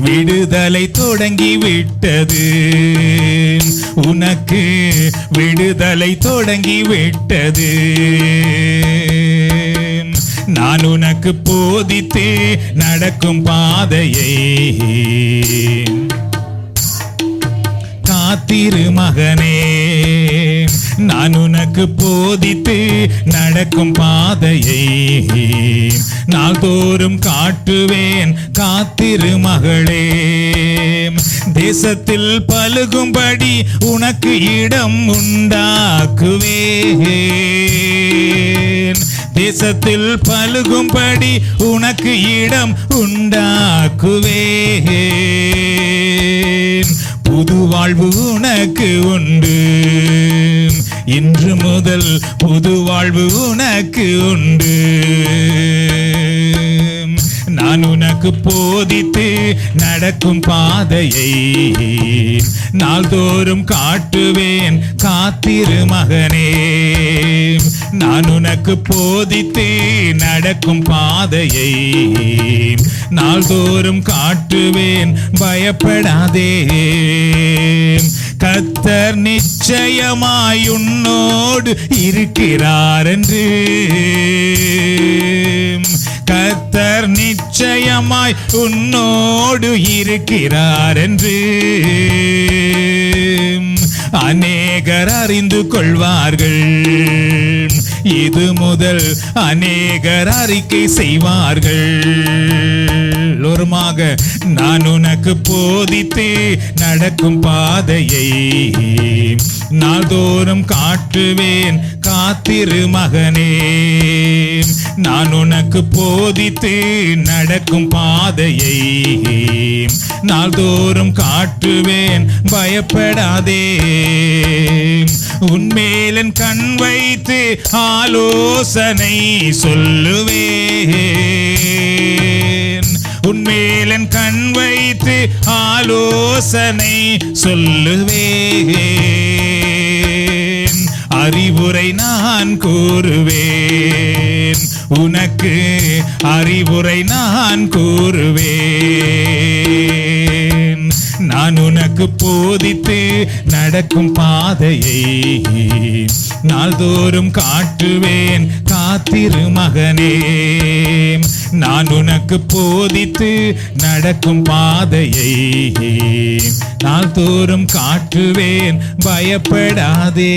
விடுதலை தொடங்கி விட்டது உனக்கு, விடுதலை தொடங்கி விட்டது. நான் உனக்கு போதித்து நடக்கும் பாதையை காத்திரு மகனே. நான் உனக்கு போதித்து நடக்கும் பாதையை நாள்தோறும் காட்டுவேன், காத்திரு மகளே. தேசத்தில் பலுகும்படி உனக்கு இடம் உண்டாக்குவேன். தேசத்தில் பலுகும்படி உனக்கு இடம் உண்டாக்குவேன். புது வாழ்வு உனக்கு உண்டு, இன்று முதல் புது வாழ்வு உனக்கு உண்டு. நான் உனக்கு போதித்து நடக்கும் பாதையை நாள்தோறும் காட்டுவேன், காத்திரு மகனே. நான் உனக்கு போதித்து நடக்கும் பாதையை நாள்தோறும் காட்டுவேன், பயப்படாதே. கர்த்தர் நிச்சயமாய் உன்னோடு இருக்கிறார் என்று, கர்த்தர் நிச்சயமாய் உன்னோடு இருக்கிறார் என்று அநேகர் அறிந்து கொள்வார்கள். இது முதல் அநேகர் அறிக்கை செய்வார்கள். ஒருமாக நான் உனக்கு போதித்து நடக்கும் பாதையை நாள்தோறும் காட்டுவேன், காத்திரு மகனே. நான் உனக்கு போதித்து நடக்கும் பாதையை நாள்தோறும் காட்டுவேன், பயப்படாதே. உன்மேலன் கண் வைத்து ஆலோசனை சொல்லுவேன். உன்மேலன் கண் வைத்து ஆலோசனை சொல்லுவேன். அறிவுரை நான் கூறுவேன், உனக்கு அறிவுரை நான் கூறுவேன். நான் நான் உனக்கு போதித்து நடக்கும் பாதையை நாள்தோறும் காட்டுவேன், காத்திரு மகனே. நான் உனக்கு போதித்து நடக்கும் பாதையை நாள்தோறும் காட்டுவேன், பயப்படாதே.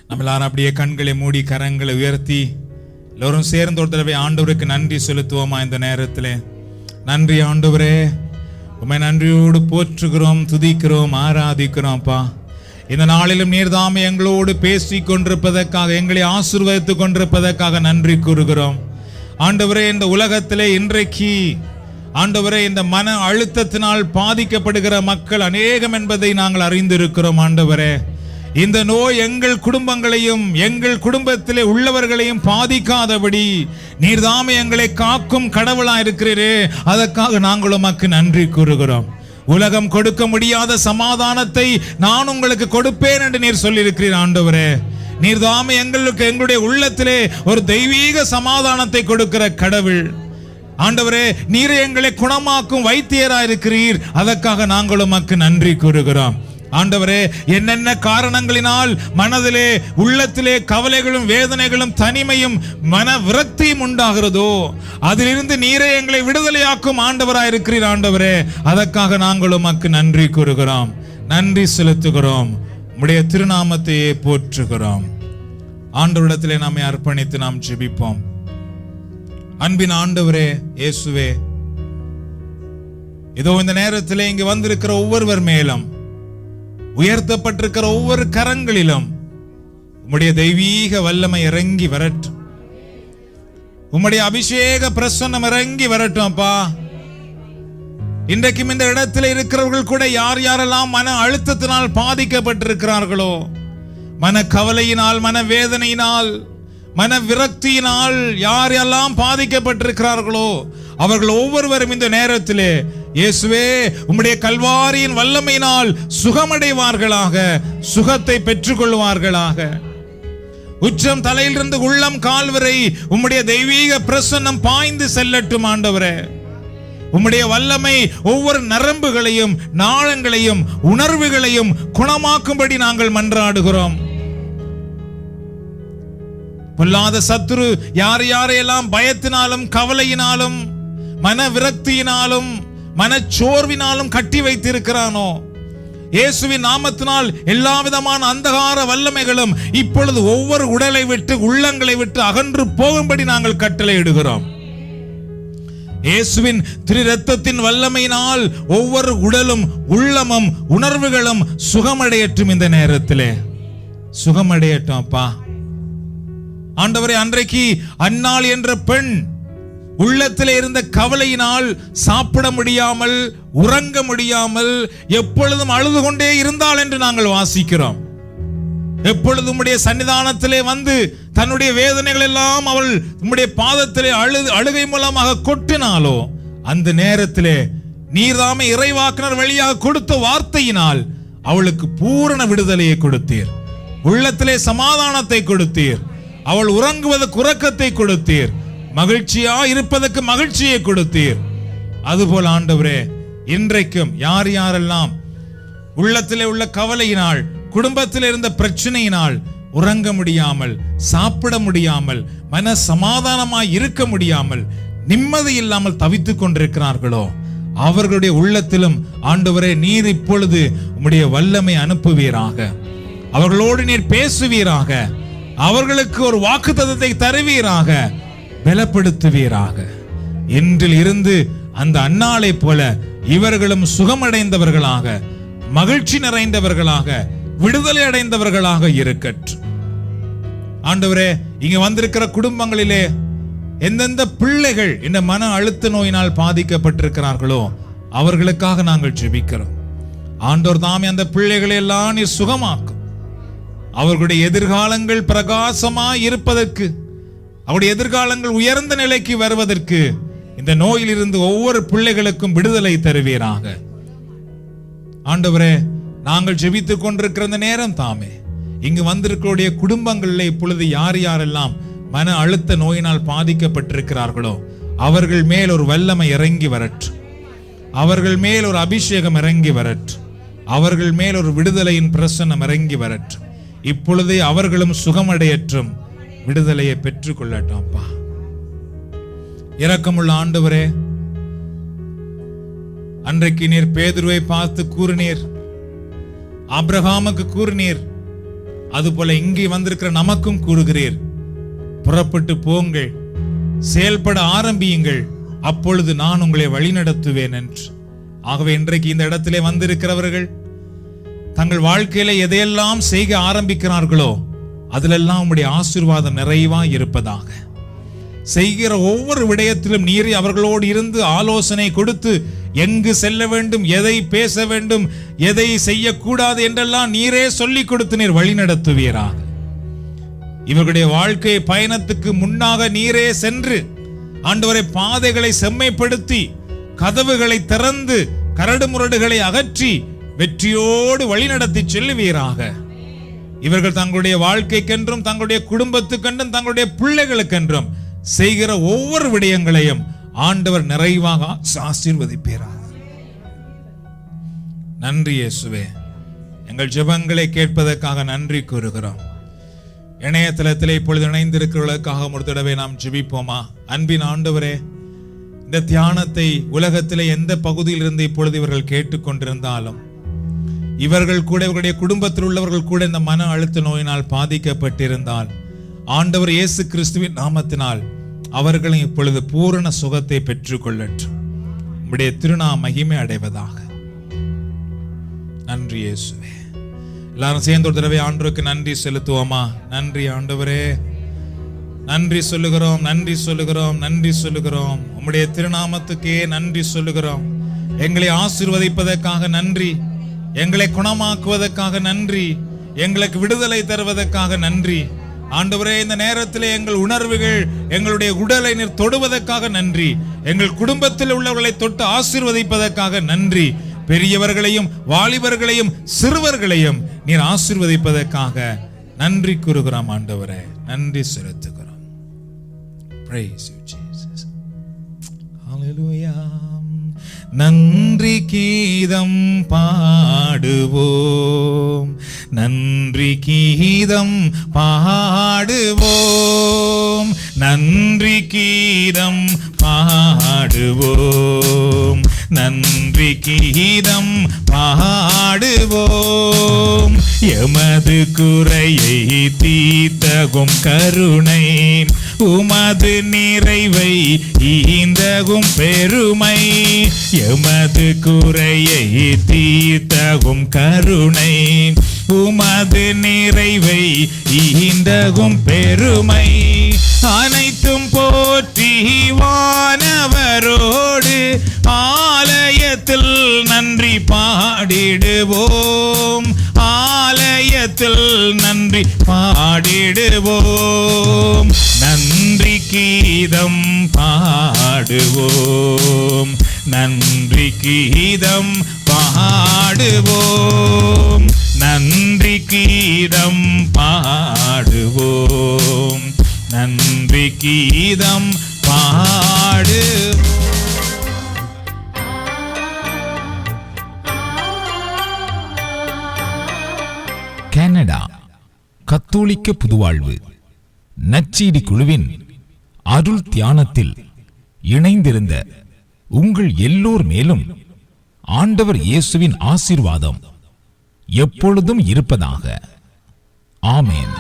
நம்ம எல்லாரும் அப்படியே கண்களை மூடி கரங்களை உயர்த்தி எல்லோரும் சேர்ந்து ஒரு தடவை ஆண்டவருக்கு நன்றி செலுத்துவோமா? இந்த நேரத்தில் நன்றி ஆண்டவரே, உம்மை நன்றியோடு போற்றுகிறோம், துதிக்கிறோம், ஆராதிக்கிறோம்ப்பா. இந்த நாளிலும் நீர்தாமே எங்களோடு பேசி கொண்டிருப்பதற்காக, எங்களை ஆசீர்வதித்துக் கொண்டிருப்பதற்காக நன்றி கூறுகிறோம் ஆண்டவரே. இந்த உலகத்திலே இன்றைக்கு ஆண்டவரே இந்த மன அழுத்தத்தினால் பாதிக்கப்படுகிற மக்கள் அநேகம் என்பதை நாங்கள் அறிந்திருக்கிறோம் ஆண்டவரே. இந்த நோய் எங்கள் குடும்பங்களையும் எங்கள் குடும்பத்திலே உள்ளவர்களையும் பாதிக்காதபடி நீர்தாமே எங்களை காக்கும் கடவுளா இருக்கிறீரே, அதற்காக நாங்கள் உமக்கு நன்றி கூறுகிறோம். உலகம் கொடுக்க முடியாத சமாதானத்தை நான் உங்களுக்கு கொடுப்பேன் என்று நீர் சொல்லியிருக்கிறீர் ஆண்டவரே. நீர்தாமே எங்களுக்கு எங்களுடைய உள்ளத்திலே ஒரு தெய்வீக சமாதானத்தை கொடுக்கிற கடவுள் ஆண்டவரே. நீர் எங்களை குணமாக்கும் வைத்தியராக இருக்கிறீர், அதற்காக நாங்கள் உமக்கு நன்றி கூறுகிறோம் ஆண்டவரே. என்னென்ன காரணங்களினால் மனதிலே உள்ளத்திலே கவலைகளும் வேதனைகளும் தனிமையும் மன விரக்தியும் உண்டாகிறதோ அதிலிருந்து நீரே எங்களை விடுதலையாக்கும் ஆண்டவராய் இருக்கிறீர் ஆண்டவரே. அதற்காக நாங்கள் உமக்கு நன்றி கூறுகிறோம், நன்றி செலுத்துகிறோம், உம்முடைய திருநாமத்தையே போற்றுகிறோம். ஆண்டவரிடத்திலே நம்மை அர்ப்பணித்து நாம் ஜெபிப்போம். அன்பின் ஆண்டவரே இயேசுவே, இதோ இந்த நேரத்திலே இங்கு வந்திருக்கிற ஒவ்வொருவர் மேலும் உயர்த்தப்பட்டிருக்கிற ஒவ்வொரு கரங்களிலும் உம்முடைய தெய்வீக வல்லமை இறங்கி வரட்டும், உம்முடைய அபிஷேக பிரசன்னம் இறங்கி வரட்டும் அப்பா. இன்றைக்கும் இந்த இடத்துல இருக்கிறவர்கள் கூட யார் யாரெல்லாம் மன அழுத்தத்தினால் பாதிக்கப்பட்டிருக்கிறார்களோ, மன கவலையினால், மன வேதனையினால், மன விரக்தியினால் யார் எல்லாம் பாதிக்கப்பட்டிருக்கிறார்களோ அவர்கள் ஒவ்வொருவரும் இந்த நேரத்திலே இயேசுவே உம்முடைய கல்வாரியின் வல்லமையினால் சுகமடைவார்களாக, சுகத்தை பெற்றுக்கொள்வார்களாக. உச்சம் தலையிலிருந்து உள்ளம் கால் வரை உம்முடைய தெய்வீக பிரசன்னம் பாய்ந்து செல்லட்டும் ஆண்டவரே. உம்முடைய வல்லமை ஒவ்வொரு நரம்புகளையும் நாளங்களையும் உணர்வுகளையும் குணமாக்கும்படி நாங்கள் மன்றாடுகிறோம். பொல்லாத சத்துரு யார் யாரையெல்லாம் பயத்தினாலும் கவலையினாலும் மன விரக்தியினாலும் மனச்சோர்வினாலும் கட்டி வைத்திருக்கிறானோ, இயேசுவின் நாமத்தினால் எல்லா விதமான அந்தகார வல்லமைகளும் இப்பொழுது ஒவ்வொரு உடலை விட்டு உள்ளங்களை விட்டு அகன்று போகும்படி நாங்கள் கட்டளையிடுகிறோம். இயேசுவின் திரு இரத்தத்தின் வல்லமையினால் ஒவ்வொரு உடலும் உள்ளமும் உணர்வுகளும் சுகமடையட்டும். இந்த நேரத்திலே சுகமடையட்டும் அப்பா. ஆண்டவரே, அன்றைக்கு அன்னாள் என்ற பெண் உள்ளத்திலே இருந்த கவலையினால் சாப்பிட முடியாமல் உறங்க முடியாமல் எப்பொழுதும் அழுது கொண்டே இருந்தாள் என்று நாங்கள் வாசிக்கிறோம். எப்பொழுது உம்முடைய சன்னிதானத்திலே வந்து தன்னுடைய வேதனைகள் எல்லாம் அவள் உம்முடைய பாதத்திலே அழுகை மூலமாக கொட்டினாலோ அந்த நேரத்திலே நீர்தாமே இறைவாக்கினர் வழியாக கொடுத்த வார்த்தையினால் அவளுக்கு பூரண விடுதலையை கொடுத்தீர், உள்ளத்திலே சமாதானத்தை கொடுத்தீர், அவள் உறங்குவதற்கு உறக்கத்தை கொடுத்தீர், மகிழ்ச்சியா இருப்பதற்கு மகிழ்ச்சியை கொடுத்தீர். அதுபோல் ஆண்டவரே, இன்றைக்கும் யார் யாரெல்லாம் உள்ளத்திலே உள்ள கவலையினால், குடும்பத்தில் இருந்த பிரச்சனையினால் உறங்க முடியாமல், சாப்பிட முடியாமல், மன சமாதானமாய் இருக்க முடியாமல், நிம்மதி இல்லாமல் தவித்துக் கொண்டிருக்கிறார்களோ அவர்களுடைய உள்ளத்திலும் ஆண்டவரே நீர் இப்பொழுது உம்முடைய வல்லமை அனுப்புவீராக, அவர்களோடு நீர் பேசுவீராக, அவர்களுக்கு ஒரு வாக்குத்தத்தத்தை தருவீராக, பலப்படுத்துவீராக. இன்றில் இருந்து அந்த அன்னாளை போல இவர்களும் சுகமடைந்தவர்களாக, மகிழ்ச்சி நிறைந்தவர்களாக, விடுதலை அடைந்தவர்களாக இருக்கட்டும். ஆண்டவரே, இங்க வந்திருக்கிற குடும்பங்களிலே எந்தெந்த பிள்ளைகள் இந்த மன அழுத்த நோயினால் பாதிக்கப்பட்டிருக்கிறார்களோ அவர்களுக்காக நாங்கள் ஜெபிக்கிறோம். ஆண்டவர் தாமே அந்த பிள்ளைகளை எல்லாம் நீர் சுகமாக்கும். அவர்களுடைய எதிர்காலங்கள் பிரகாசமாய் இருப்பதற்கு, அவருடைய எதிர்காலங்கள் உயர்ந்த நிலைக்கு வருவதற்கு இந்த நோயிலிருந்து ஒவ்வொரு பிள்ளைகளுக்கும் விடுதலை தருவீராக. ஆண்டவரே, நாங்கள் ஜெபித்துக் கொண்டிருக்கிற இந்த நேரம் தாமே இங்கு வந்திருக்கிற குடும்பங்களில் இப்பொழுது யார் யாரெல்லாம் மன அழுத்த நோயினால் பாதிக்கப்பட்டிருக்கிறார்களோ அவர்கள் மேல் ஒரு வல்லமை இறங்கி வரட்டும். அவர்கள் மேல் ஒரு அபிஷேகம் இறங்கி வரட்டும். அவர்கள் மேல் ஒரு விடுதலையின் பிரசன்னம் இறங்கி வரட்டும். இப்பொழுதே அவர்களும் சுகமடையற்றும், விடுதலையை பெற்றுக் கொள்ளட்டும். அப்பா, இரக்கமுள்ள ஆண்டவரே, அன்றைக்கு நீர் பேதுருவை பார்த்து கூறினீர், ஆபிரகாமுக்கு கூறினீர், அதுபோல இங்கே வந்திருக்கிற நமக்கும் கூறுகிறீர், புறப்பட்டு போங்கள், செயல்பட ஆரம்பியுங்கள், அப்பொழுது நான் உங்களை வழிநடத்துவேன் என்று. ஆகவே இன்றைக்கு இந்த இடத்திலே வந்திருக்கிறவர்கள் தங்கள் வாழ்க்கையில எதையெல்லாம் செய்ய ஆரம்பிக்கிறார்களோ அதிலெல்லாம் உம்முடைய ஆசீர்வாதம் நிறைவாய் இருப்பதாக. செய்கிற ஒவ்வொரு விடயத்திலும் நீர் அவர்களோடு இருந்து ஆலோசனை கொடுத்து எங்கு செல்ல வேண்டும், எதை பேச வேண்டும், எதை செய்யக்கூடாது என்றெல்லாம் நீரே சொல்லிக் கொடுத்து நீர் வழி நடத்துவீராக. இவர்களுடைய வாழ்க்கை பயணத்துக்கு முன்னாக நீரே சென்று ஆண்டவரை பாதைகளை செம்மைப்படுத்தி கதவுகளை திறந்து கரடு முரடுகளை அகற்றி வெற்றியோடு வழிநடத்தி செல்லுவீராக. இவர்கள் தங்களுடைய வாழ்க்கைக்கென்றும் தங்களுடைய குடும்பத்துக்கென்றும் தங்களுடைய பிள்ளைகளுக்கென்றும் செய்கிற ஒவ்வொரு விடயங்களையும் ஆண்டவர் நிறைவாக ஆசீர்வதிப்பீராக. நன்றி இயேசுவே, எங்கள் ஜெபங்களை கேட்பதற்காக நன்றி கூறுகிறோம். இணையதளத்தில் இப்பொழுது இணைந்திருக்கிறவர்களுக்காக ஒரு தடவை நாம் ஜெபிப்போமா? அன்பின் ஆண்டவரே, இந்த தியானத்தை உலகத்திலே எந்த பகுதியில் இருந்து இப்பொழுது இவர்கள் கேட்டுக்கொண்டிருந்தாலும், இவர்கள் கூட இவர்களுடைய குடும்பத்தில் உள்ளவர்கள் கூட இந்த மன அழுத்த நோயினால் பாதிக்கப்பட்டிருந்தால், ஆண்டவர் இயேசு கிறிஸ்துவின் நாமத்தினால் அவர்களும் இப்பொழுது பூரண சுகத்தை பெற்றுக் கொள்ளட்டும். உம்முடைய திருநாமம் மகிமை அடைவதாக. நன்றி இயேசுவே. எல்லாரும் சேர்ந்து ஒரு தடவை ஆண்டவருக்கு நன்றி செலுத்துவோமா? நன்றி ஆண்டவரே, நன்றி சொல்லுகிறோம், நன்றி சொல்லுகிறோம், நன்றி சொல்லுகிறோம். உம்முடைய திருநாமத்துக்கே நன்றி சொல்லுகிறோம். எங்களை ஆசீர்வதிப்பதற்காக நன்றி, எங்களை குணமாக்குவதற்காக நன்றி, எங்களுக்கு விடுதலை தருவதற்காக நன்றி. ஆண்டவரே, இந்த நேரத்தில் எங்கள் உணர்வுகள், எங்களுடைய உடலை நீர் தொடுவதற்காக நன்றி. எங்கள் குடும்பத்தில் உள்ளவர்களை தொட்டு ஆசீர்வதிப்பதற்காக நன்றி. பெரியவர்களையும் வாலிபர்களையும் சிறுவர்களையும் நீர் ஆசீர்வதிப்பதற்காக நன்றி கூறுகிறோம். ஆண்டவரே, நன்றி செலுத்துகிறோம். Praise you, Jesus. Hallelujah. நன்றி கீதம் பாடுவோம், நன்றி கீதம் பாடுவோம், நன்றி கீதம் பாடுவோம், நன்றி கீதம் பாடுவோம். எமது குறையை தீர்த்தகும் கருணை, உமது நிறைவை ஈந்தகும் பெருமை. எமது குறையை தீர்த்தகும் கருணை, உமது நிறைவை ஈந்தகும் பெருமை. அனைத்தும் போற்றி வானவரோடு ஆலயத்தில் நன்றி பாடிடுவோம், ஆலயத்தில் நன்றி பாடிடுவோம். நன்றி கீதம் பாடுவோம், நன்றி கீதம் பாடுவோம், நன்றி கீதம் பாடுவோம், நன்றி கீதம் பாடு. கனடா கத்தோலிக்க புதுவாழ்வு நற்செய்தி குழுவின் அருள் தியானத்தில் இணைந்திருந்த உங்கள் எல்லோர் மேலும் ஆண்டவர் இயேசுவின் ஆசீர்வாதம் எப்பொழுதும் இருப்பதாக. ஆமென்.